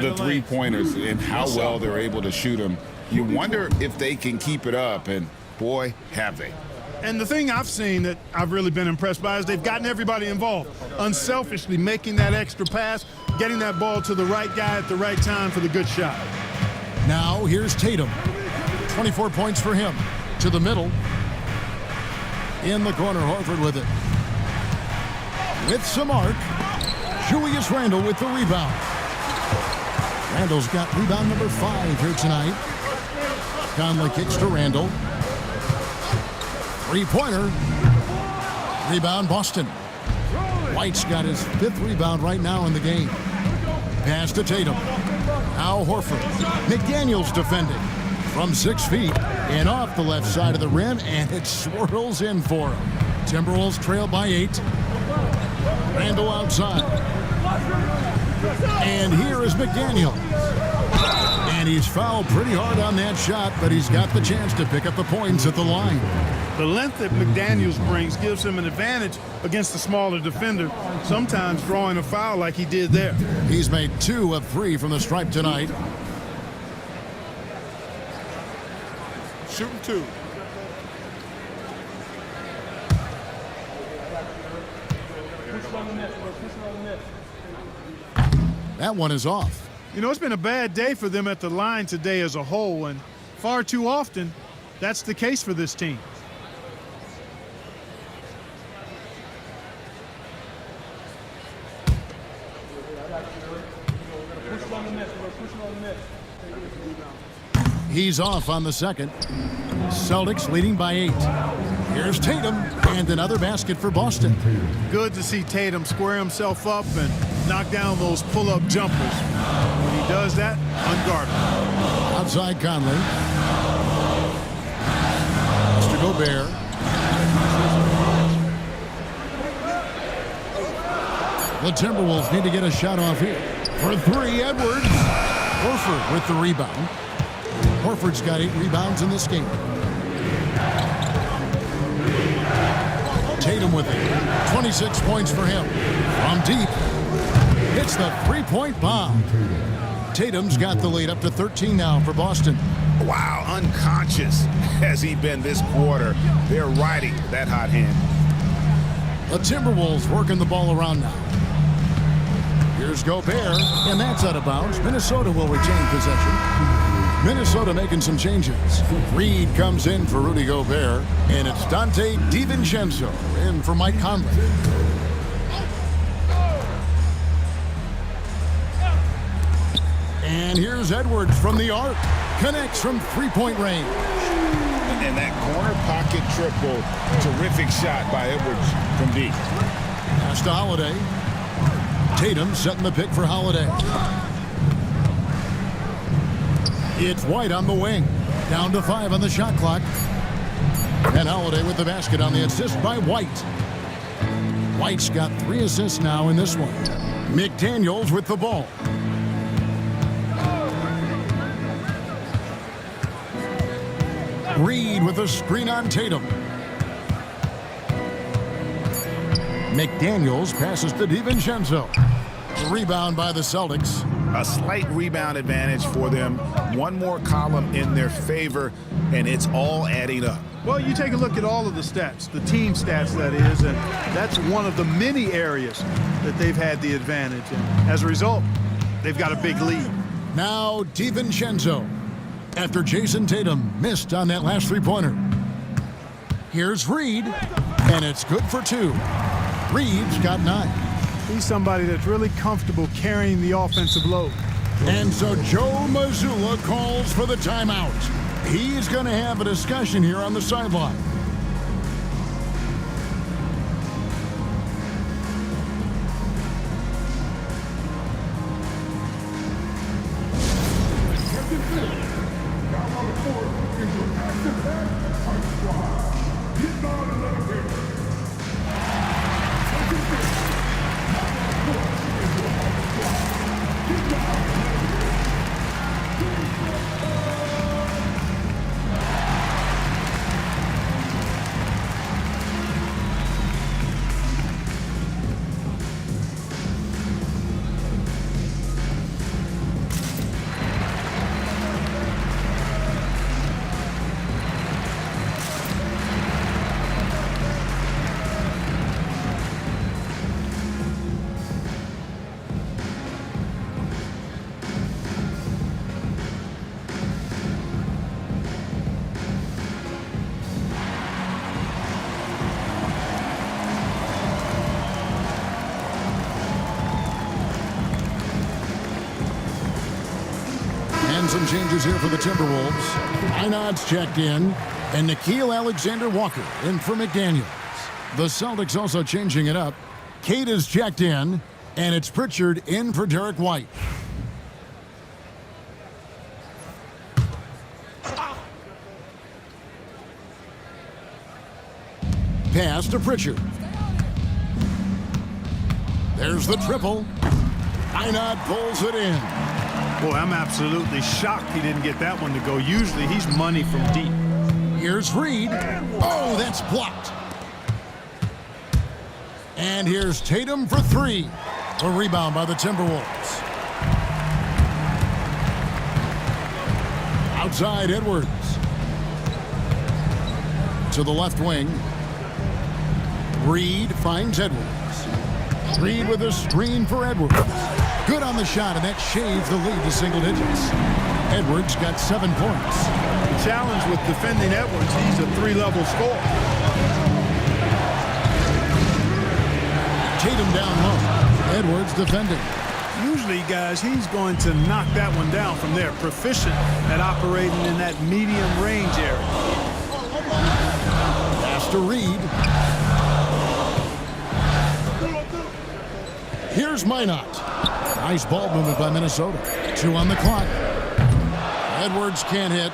The three-pointers and how well they're able to shoot them. You wonder if they can keep it up, and boy, have they. And the thing I've seen that I've really been impressed by is they've gotten everybody involved, unselfishly making that extra pass, getting that ball to the right guy at the right time for the good shot. Now here's Tatum. 24 points for him. To the middle. In the corner, Horford with it. With some arc, Julius Randle with the rebound. Randle's got rebound number 5 here tonight. Conley kicks to Randle. Three-pointer. Rebound, Boston. White's got his 5th rebound right now in the game. Pass to Tatum. Now Horford. McDaniels defending from 6 feet and off the left side of the rim, and it swirls in for him. Timberwolves trail by 8. Randle outside. And here is McDaniels. And he's fouled pretty hard on that shot, but he's got the chance to pick up the points at the line. The length that McDaniels brings gives him an advantage against the smaller defender, sometimes drawing a foul like he did there. He's made 2 of 3 from the stripe tonight. Shooting 2. That one is off. You know, it's been a bad day for them at the line today as a whole, and far too often, that's the case for this team. He's off on the second. Celtics leading by 8. Here's Tatum, and another basket for Boston. Good to see Tatum square himself up and knock down those pull-up jumpers. When he does that, unguardable. Outside Conley. Mr. Gobert. The Timberwolves need to get a shot off here. For 3, Edwards. Horford with the rebound. Horford's got 8 rebounds in this game. Tatum with it. 26 points for him. From deep. Hits the three-point bomb. Tatum's got the lead up to 13 now for Boston. Wow, unconscious has he been this quarter. They're riding that hot hand. The Timberwolves working the ball around now. Here's Gobert, and that's out of bounds. Minnesota will retain possession. Minnesota making some changes. Reed comes in for Rudy Gobert, and it's Dante DiVincenzo in for Mike Conley. And here's Edwards from the arc. Connects from three-point range. And that corner pocket triple. Terrific shot by Edwards from deep. Pass to Holiday. Tatum setting the pick for Holiday. It's White on the wing. Down to 5 on the shot clock. And Holiday with the basket on the assist by White. White's got 3 assists now in this one. McDaniels with the ball. Reed with a screen on Tatum. McDaniels passes to DiVincenzo. Rebound by the Celtics. A slight rebound advantage for them. One more column in their favor, and it's all adding up. Well, you take a look at all of the stats, the team stats that is, and that's one of the many areas that they've had the advantage. And as a result, they've got a big lead. Now DiVincenzo. After Jason Tatum missed on that last three-pointer. Here's Reed, and it's good for 2. Reed's got 9. He's somebody that's really comfortable carrying the offensive load. And so Joe Mazzulla calls for the timeout. He's going to have a discussion here on the sideline. Some changes here for the Timberwolves. Einad's checked in, and Nickeil Alexander-Walker in for McDaniels. The Celtics also changing it up. Cade is checked in, and it's Pritchard in for Derek White. Pass to Pritchard. There's the triple. Einad pulls it in. Boy, I'm absolutely shocked he didn't get that one to go. Usually he's money from deep. Here's Reed. Oh, that's blocked. And here's Tatum for 3. A rebound by the Timberwolves. Outside Edwards. To the left wing. Reed finds Edwards. Reed with a screen for Edwards. Good on the shot, and that shaves the lead to single digits. Edwards got 7 points. The challenge with defending Edwards, he's a 3-level scorer. Tatum down low. Edwards defending. Usually, guys, he's going to knock that one down from there. Proficient at operating in that medium range area. Pass to Reed. Here's Minot. Nice ball movement by Minnesota. 2 on the clock. Edwards can't hit.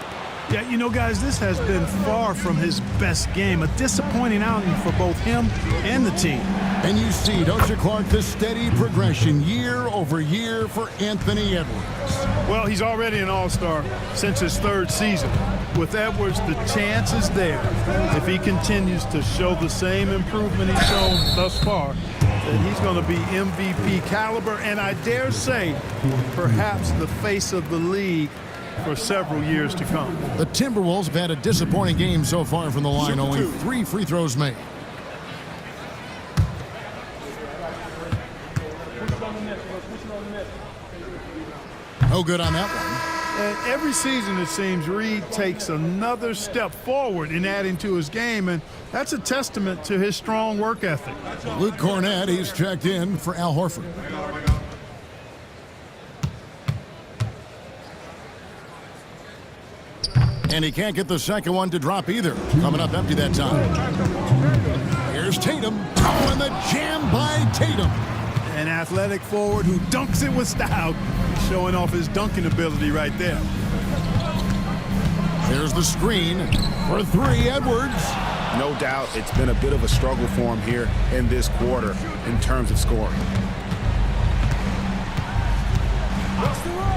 Yeah, you know, guys, this has been far from his best game. A disappointing outing for both him and the team. And you see, don't you, Clark, the steady progression year over year for Anthony Edwards. Well, he's already an all-star since his 3rd season. With Edwards, the chance is there, if he continues to show the same improvement he's shown thus far, that he's going to be MVP caliber, and I dare say, perhaps the face of the league for several years to come. The Timberwolves have had a disappointing game so far from the line, only 3 free throws made. No good on that one. And every season, it seems, Reed takes another step forward in adding to his game, and that's a testament to his strong work ethic. Luke Cornett, he's checked in for Al Horford. And he can't get the second one to drop either. Coming up empty that time. Here's Tatum. Oh, and the jam by Tatum. An athletic forward who dunks it with style, showing off his dunking ability right there. There's the screen for 3, Edwards. No doubt it's been a bit of a struggle for him here in this quarter in terms of scoring.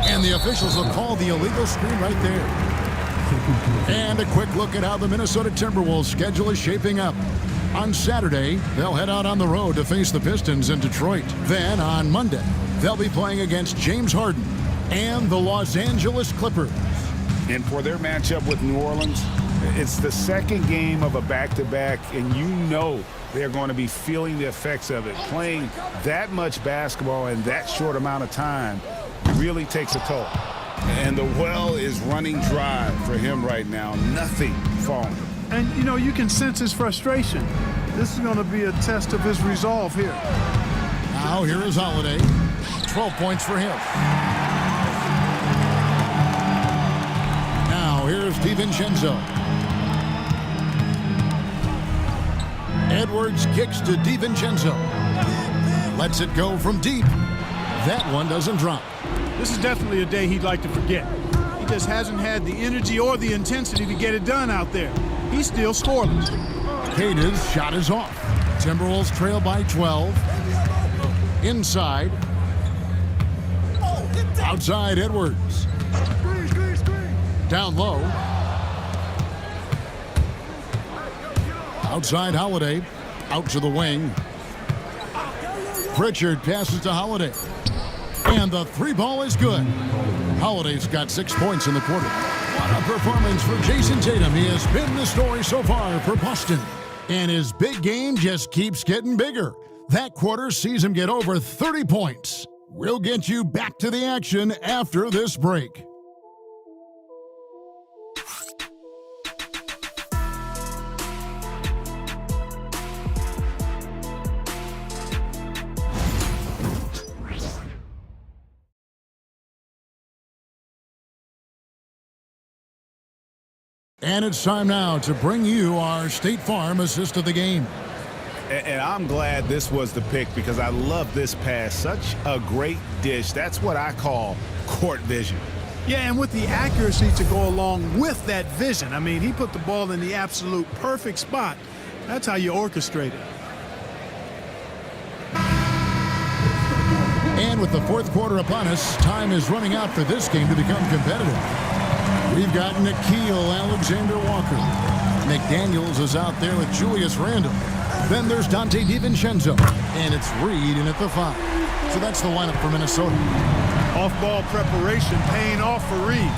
And the officials will call the illegal screen right there. And a quick look at how the Minnesota Timberwolves schedule is shaping up. On Saturday, they'll head out on the road to face the Pistons in Detroit. Then on Monday, they'll be playing against James Harden and the Los Angeles Clippers. And for their matchup with New Orleans, it's the second game of a back-to-back, and you know they're going to be feeling the effects of it. Playing that much basketball in that short amount of time really takes a toll. And the well is running dry for him right now. Nothing falling. And, you know, you can sense his frustration. This is going to be a test of his resolve here. Now here is Holiday. 12 points for him. Now here's DiVincenzo. Edwards kicks to DiVincenzo. Lets it go from deep. That one doesn't drop. This is definitely a day he'd like to forget. He just hasn't had the energy or the intensity to get it done out there. He's still scoreless. Cade's shot is off. Timberwolves trail by 12. Inside. Outside Edwards. Down low. Outside Holiday. Out to the wing. Pritchard passes to Holiday. And the 3-ball is good. Holiday's got 6 points in the quarter. What a performance for Jason Tatum. He has been the story so far for Boston. And his big game just keeps getting bigger. That quarter sees him get over 30 points. We'll get you back to the action after this break. And it's time now to bring you our State Farm assist of the game. And I'm glad this was the pick because I love this pass. Such a great dish. That's what I call court vision. Yeah, and with the accuracy to go along with that vision. I mean, he put the ball in the absolute perfect spot. That's how you orchestrate it. And with the fourth quarter upon us, time is running out for this game to become competitive. We've got Nickeil Alexander-Walker. McDaniels is out there with Julius Randle. Then there's Dante DiVincenzo. And it's Reed in at the 5. So that's the lineup for Minnesota. Off-ball preparation paying off for Reed.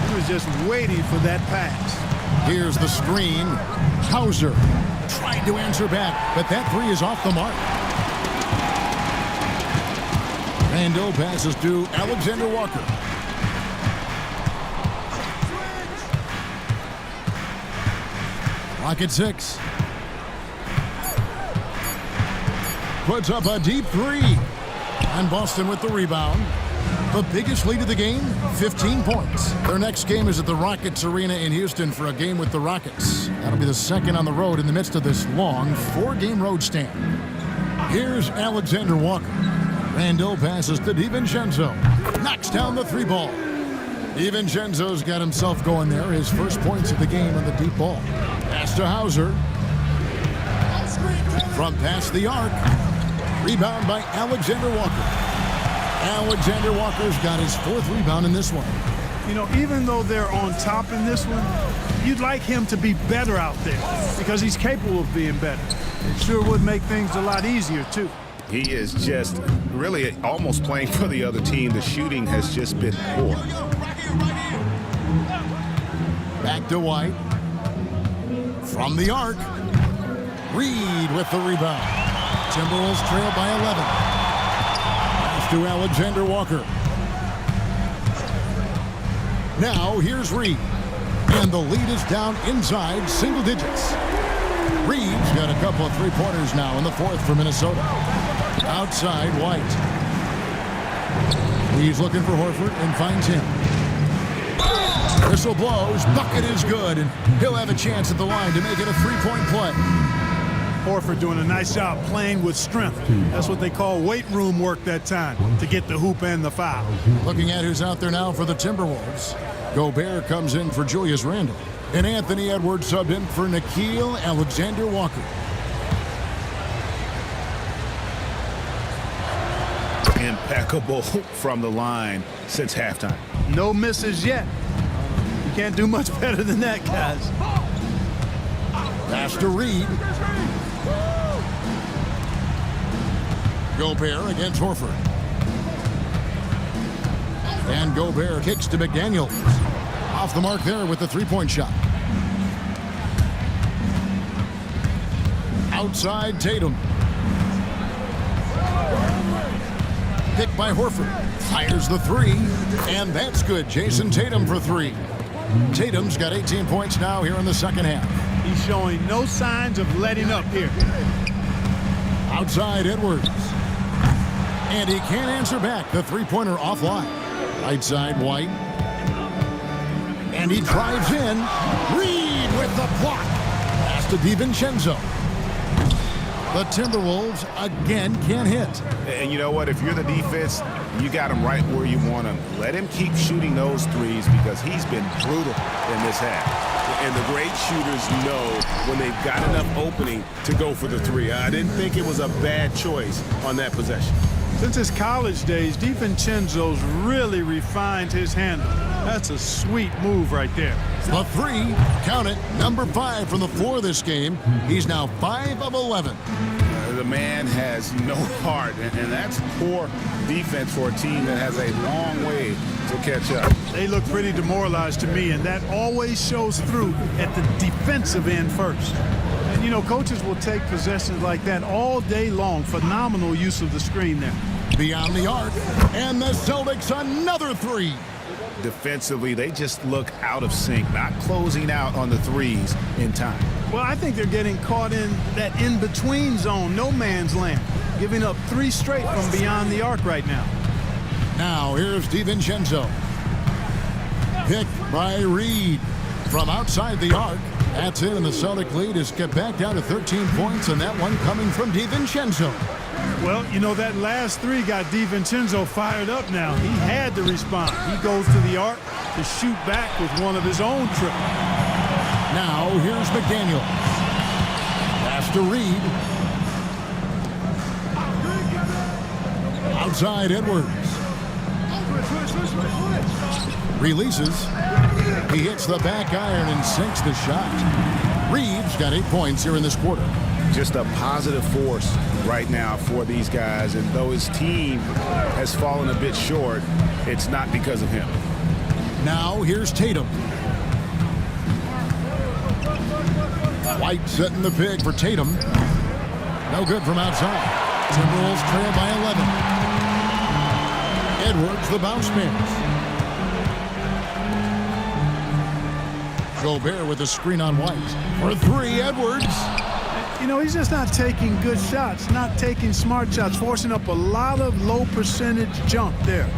He was just waiting for that pass. Here's the screen. Hauser tried to answer back, but that 3 is off the mark. Randall passes to Alexander Walker. Clock at 6. Puts up a deep three. And Boston with the rebound. The biggest lead of the game, 15 points. Their next game is at the Rockets Arena in Houston for a game with the Rockets. That'll be the second on the road in the midst of this long 4-game road stand. Here's Alexander Walker. Randall passes to DiVincenzo. Knocks down the 3 ball. DiVincenzo's got himself going there. His first points of the game on the deep ball. Pass to Hauser. From past the arc. Rebound by Alexander Walker. Alexander Walker's got his 4th rebound in this one. You know, even though they're on top in this one, you'd like him to be better out there because he's capable of being better. It sure would make things a lot easier, too. He is just really almost playing for the other team. The shooting has just been poor. Back to White. From the arc. Reed with the rebound. Timberwolves trail by 11. Pass to Alexander Walker. Now here's Reed. And the lead is down inside single digits. Reed's got a couple of 3-pointers now in the 4th for Minnesota. Outside White. He's looking for Horford and finds him. Whistle blows. Bucket is good. And he'll have a chance at the line to make it a 3-point play. Horford doing a nice job playing with strength. That's what they call weight room work that time to get the hoop and the foul. Looking at who's out there now for the Timberwolves. Gobert comes in for Julius Randle. And Anthony Edwards subbed in for Nickeil Alexander-Walker. Impeccable from the line since halftime. No misses yet. You can't do much better than that, guys. Pass to Reed. Gobert against Horford. And Gobert kicks to McDaniel. Off the mark there with the 3-point shot. Outside Tatum. Picked by Horford. Fires the 3. And that's good. Jason Tatum for 3. Tatum's got 18 points now here in the second half. He's showing no signs of letting up here. Outside Edwards. And he can't answer back. The 3-pointer offline. Right side White. And he drives in. Reed with the block. Pass to DiVincenzo. The Timberwolves again can't hit. And you know what? If you're the defense, you got him right where you want him. Let him keep shooting those threes because he's been brutal in this half. And the great shooters know when they've got enough opening to go for the 3. I didn't think it was a bad choice on that possession. Since his college days, DiVincenzo's really refined his handle. That's a sweet move right there. The 3, count it, number 5 from the floor this game. He's now 5 of 11. The man has no heart, and that's poor defense for a team that has a long way to catch up. They look pretty demoralized to me, and that always shows through at the defensive end first. And, you know, coaches will take possessions like that all day long. Phenomenal use of the screen there. Beyond the arc, and the Celtics another 3. Defensively, they just look out of sync, not closing out on the 3s in time. Well, I think they're getting caught in that in-between zone, no man's land, giving up 3 straight from beyond the arc right now. Now here's DiVincenzo. Picked by Reed from outside the arc. That's it, and the Celtic lead is kept back down to 13 points, and that one coming from DiVincenzo. Well, you know, that last 3 got DiVincenzo fired up now. He had to respond. He goes to the arc to shoot back with one of his own triples. Now here's McDaniel. Pass to Reed. Outside Edwards. Releases. He hits the back iron and sinks the shot. Reed's got 8 points here in this quarter. Just a positive force right now for these guys, and though his team has fallen a bit short, it's not because of him. Now here's Tatum. White setting the pick for Tatum. No good from outside. Timberwolves trail by 11. Edwards, the bounce pass. Gobert with a screen on White. For three, Edwards. You know, he's just not taking good shots, not taking smart shots, forcing up a lot of low percentage jump there.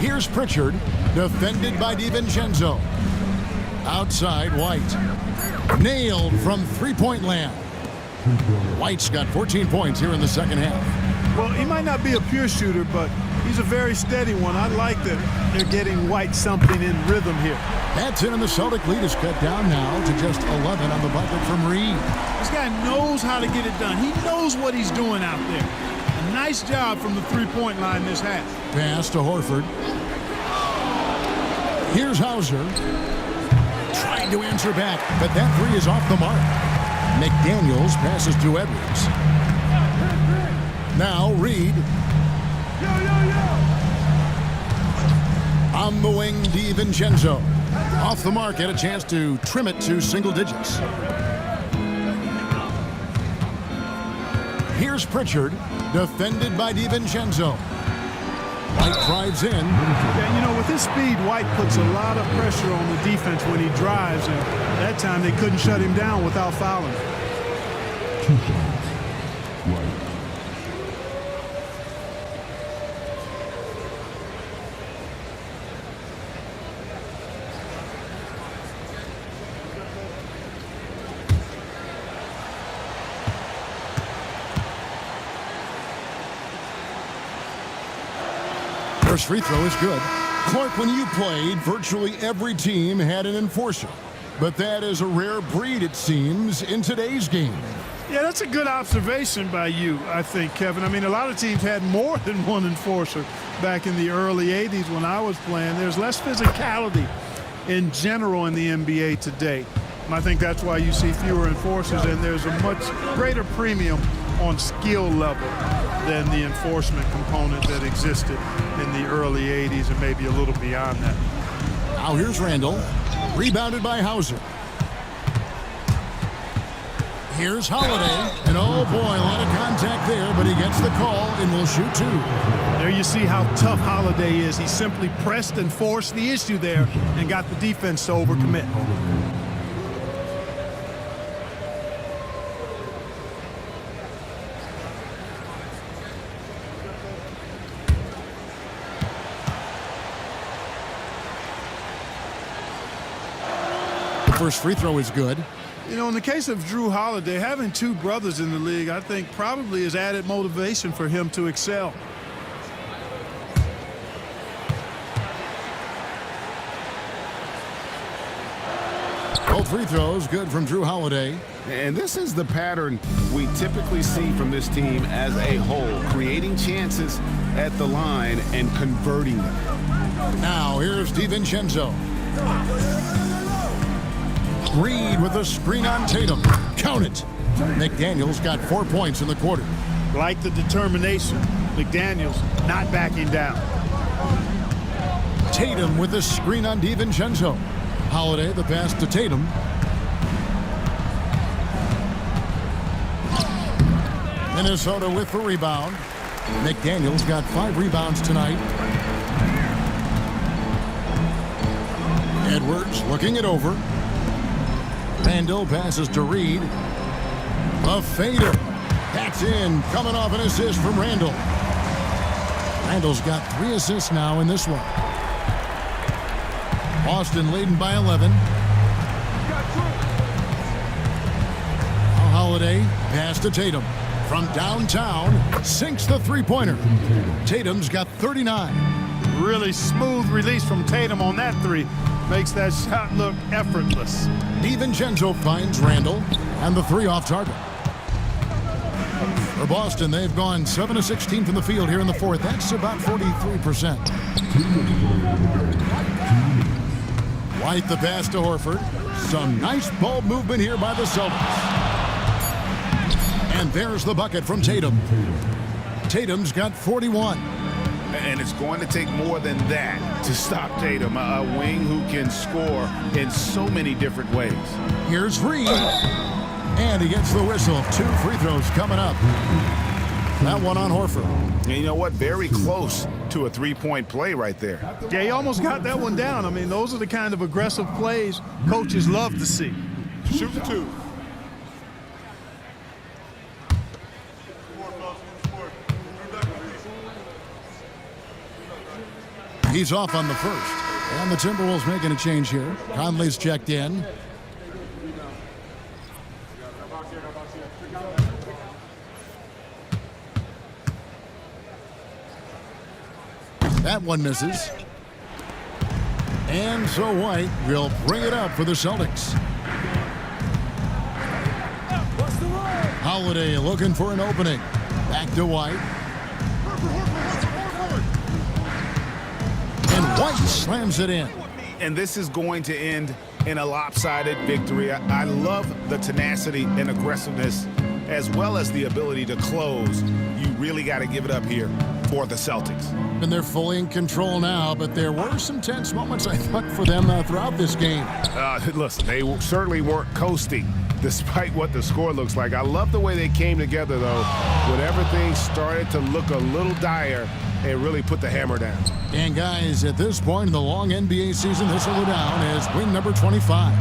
Here's Pritchard, defended by DiVincenzo. Outside, White. Nailed from three-point land. White's got 14 points here in the second half. Well, he might not be a pure shooter, but he's a very steady one. I like that they're getting White something in rhythm here. That's it, and the Celtic lead is cut down now to just 11 on the bucket from Reed. This guy knows how to get it done. He knows what he's doing out there. A nice job from the three-point line this half. Pass to Horford. Here's Hauser. Trying to answer back, but that three is off the mark. McDaniels passes to Edwards. Now Reed. On the wing, DiVincenzo. Off the mark, had a chance to trim it to single digits. Here's Pritchard, defended by DiVincenzo. White drives in. Yeah, you know, with his speed, White puts a lot of pressure on the defense when he drives, and that time they couldn't shut him down without fouling. 2 shots. White. First free throw is good. Clark, when you played, virtually every team had an enforcer. But that is a rare breed, it seems, in today's game. Yeah, that's a good observation by you, I think, Kevin. I mean, a lot of teams had more than one enforcer back in the early 80s when I was playing. There's less physicality in general in the NBA today. And I think that's why you see fewer enforcers, and there's a much greater premium on skill level than the enforcement component that existed in the early 80s and maybe a little beyond that. Now here's Randall, rebounded by Hauser. Here's Holiday, and oh boy, a lot of contact there, but he gets the call and will shoot two. There you see how tough Holiday is. He simply pressed and forced the issue there and got the defense to overcommit. First free throw is good. You know, in the case of Drew Holiday, having two brothers in the league, I think probably is added motivation for him to excel. Both free throws good from Drew Holiday. And this is the pattern we typically see from this team as a whole, creating chances at the line and converting them. Now here's DiVincenzo. Reed with a screen on Tatum. Count it. McDaniels got 4 points in the quarter. Like the determination, McDaniels not backing down. Tatum with a screen on DiVincenzo. Holiday the pass to Tatum. Minnesota with the rebound. McDaniels got 5 rebounds tonight. Edwards looking it over. Randall passes to Reed. A fader. That's in. Coming off an assist from Randall. Randall's got 3 assists now in this one. Boston leading by 11. Holiday pass to Tatum. From downtown, sinks the three-pointer. Tatum's got 39. Really smooth release from Tatum on that three. Makes that shot look effortless. DiVincenzo finds Randall, and the three off target. For Boston, they've gone 7 of 16 from the field here in the fourth. That's about 43%. White the pass to Horford. Some nice ball movement here by the Celtics. And there's the bucket from Tatum. Tatum's got 41. And it's going to take more than that to stop Tatum, a wing who can score in so many different ways. Here's Reed. And he gets the whistle. 2 free throws coming up. That one on Horford. And you know what? Very close to a three-point play right there. Yeah, he almost got that one down. I mean, those are the kind of aggressive plays coaches love to see. Shooting 2. He's off on the first. And the Timberwolves making a change here. Conley's checked in. That one misses. And so White will bring it up for the Celtics. Holiday looking for an opening. Back to White. And White slams it in. And this is going to end in a lopsided victory. I love the tenacity and aggressiveness as well as the ability to close. You really got to give it up here for the Celtics. And they're fully in control now, but there were some tense moments, I thought, for them throughout this game. Listen, they certainly weren't coasting despite what the score looks like. I love the way they came together, though, when everything started to look a little dire and really put the hammer down. And guys, at this point in the long NBA season, this will go down as win number 25.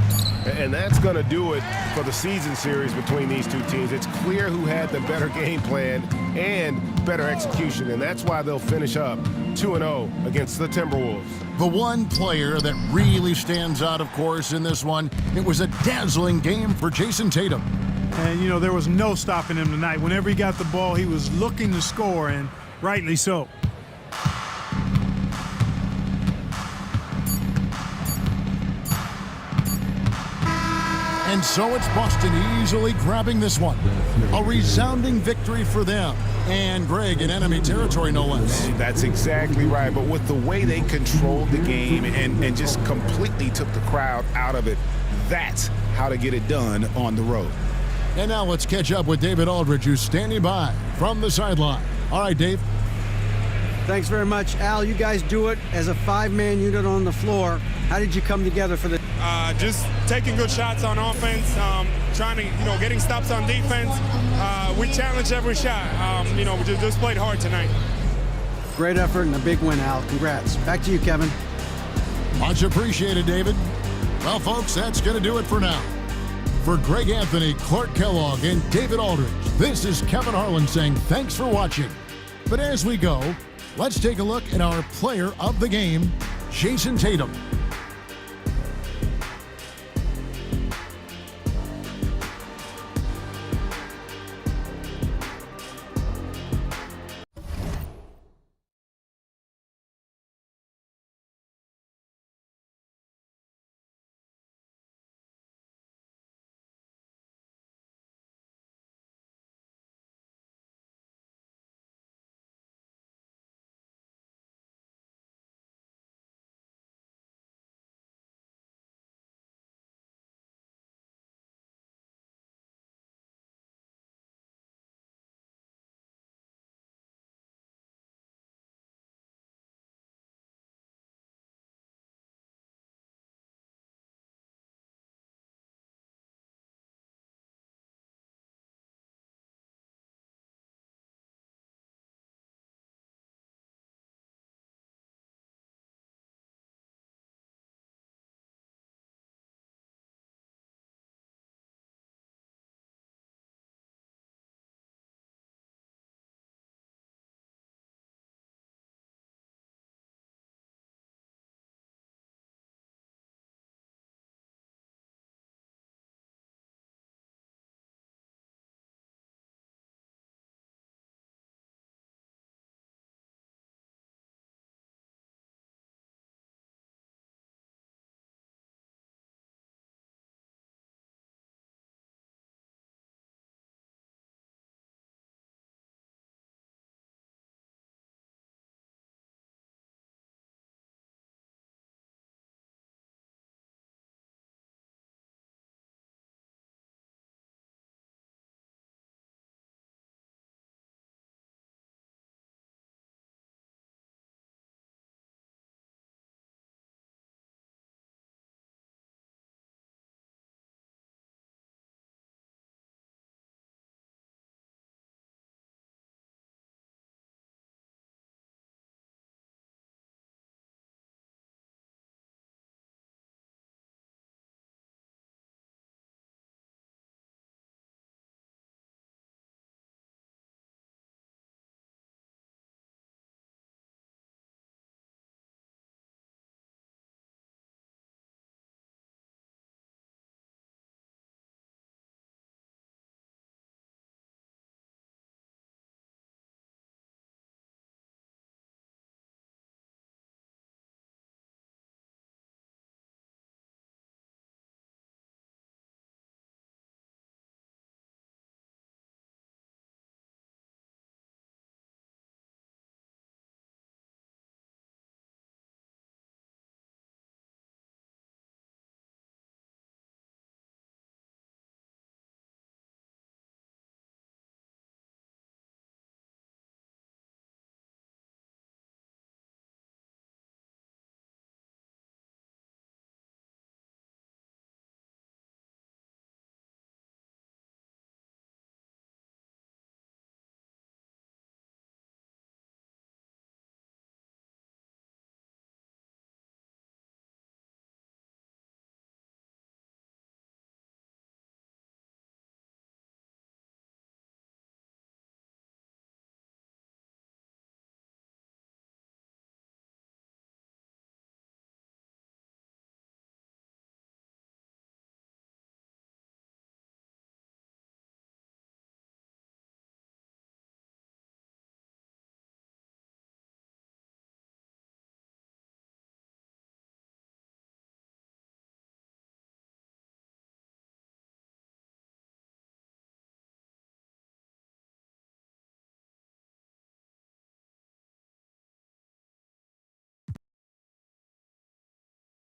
And that's going to do it for the season series between these two teams. It's clear who had the better game plan and better execution, and that's why they'll finish up 2-0 against the Timberwolves. The one player that really stands out, of course, in this one, it was a dazzling game for Jason Tatum. And, you know, there was no stopping him tonight. Whenever he got the ball, he was looking to score, and rightly so. And so it's Boston easily grabbing this one. A resounding victory for them. And Greg in enemy territory, no less. That's exactly right. But with the way they controlled the game and just completely took the crowd out of it, that's how to get it done on the road. And now let's catch up with David Aldridge, who's standing by from the sideline. All right, Dave. Thanks very much, Al. You guys do it as a 5-man unit on the floor. How did you come together for the... Just taking good shots on offense, trying to, getting stops on defense. We challenged every shot. We just played hard tonight. Great effort and a big win, Al. Congrats. Back to you, Kevin. Much appreciated, David. Well, folks, that's going to do it for now. For Greg Anthony, Clark Kellogg, and David Aldridge, this is Kevin Harlan saying thanks for watching. But as we go, let's take a look at our player of the game, Jason Tatum.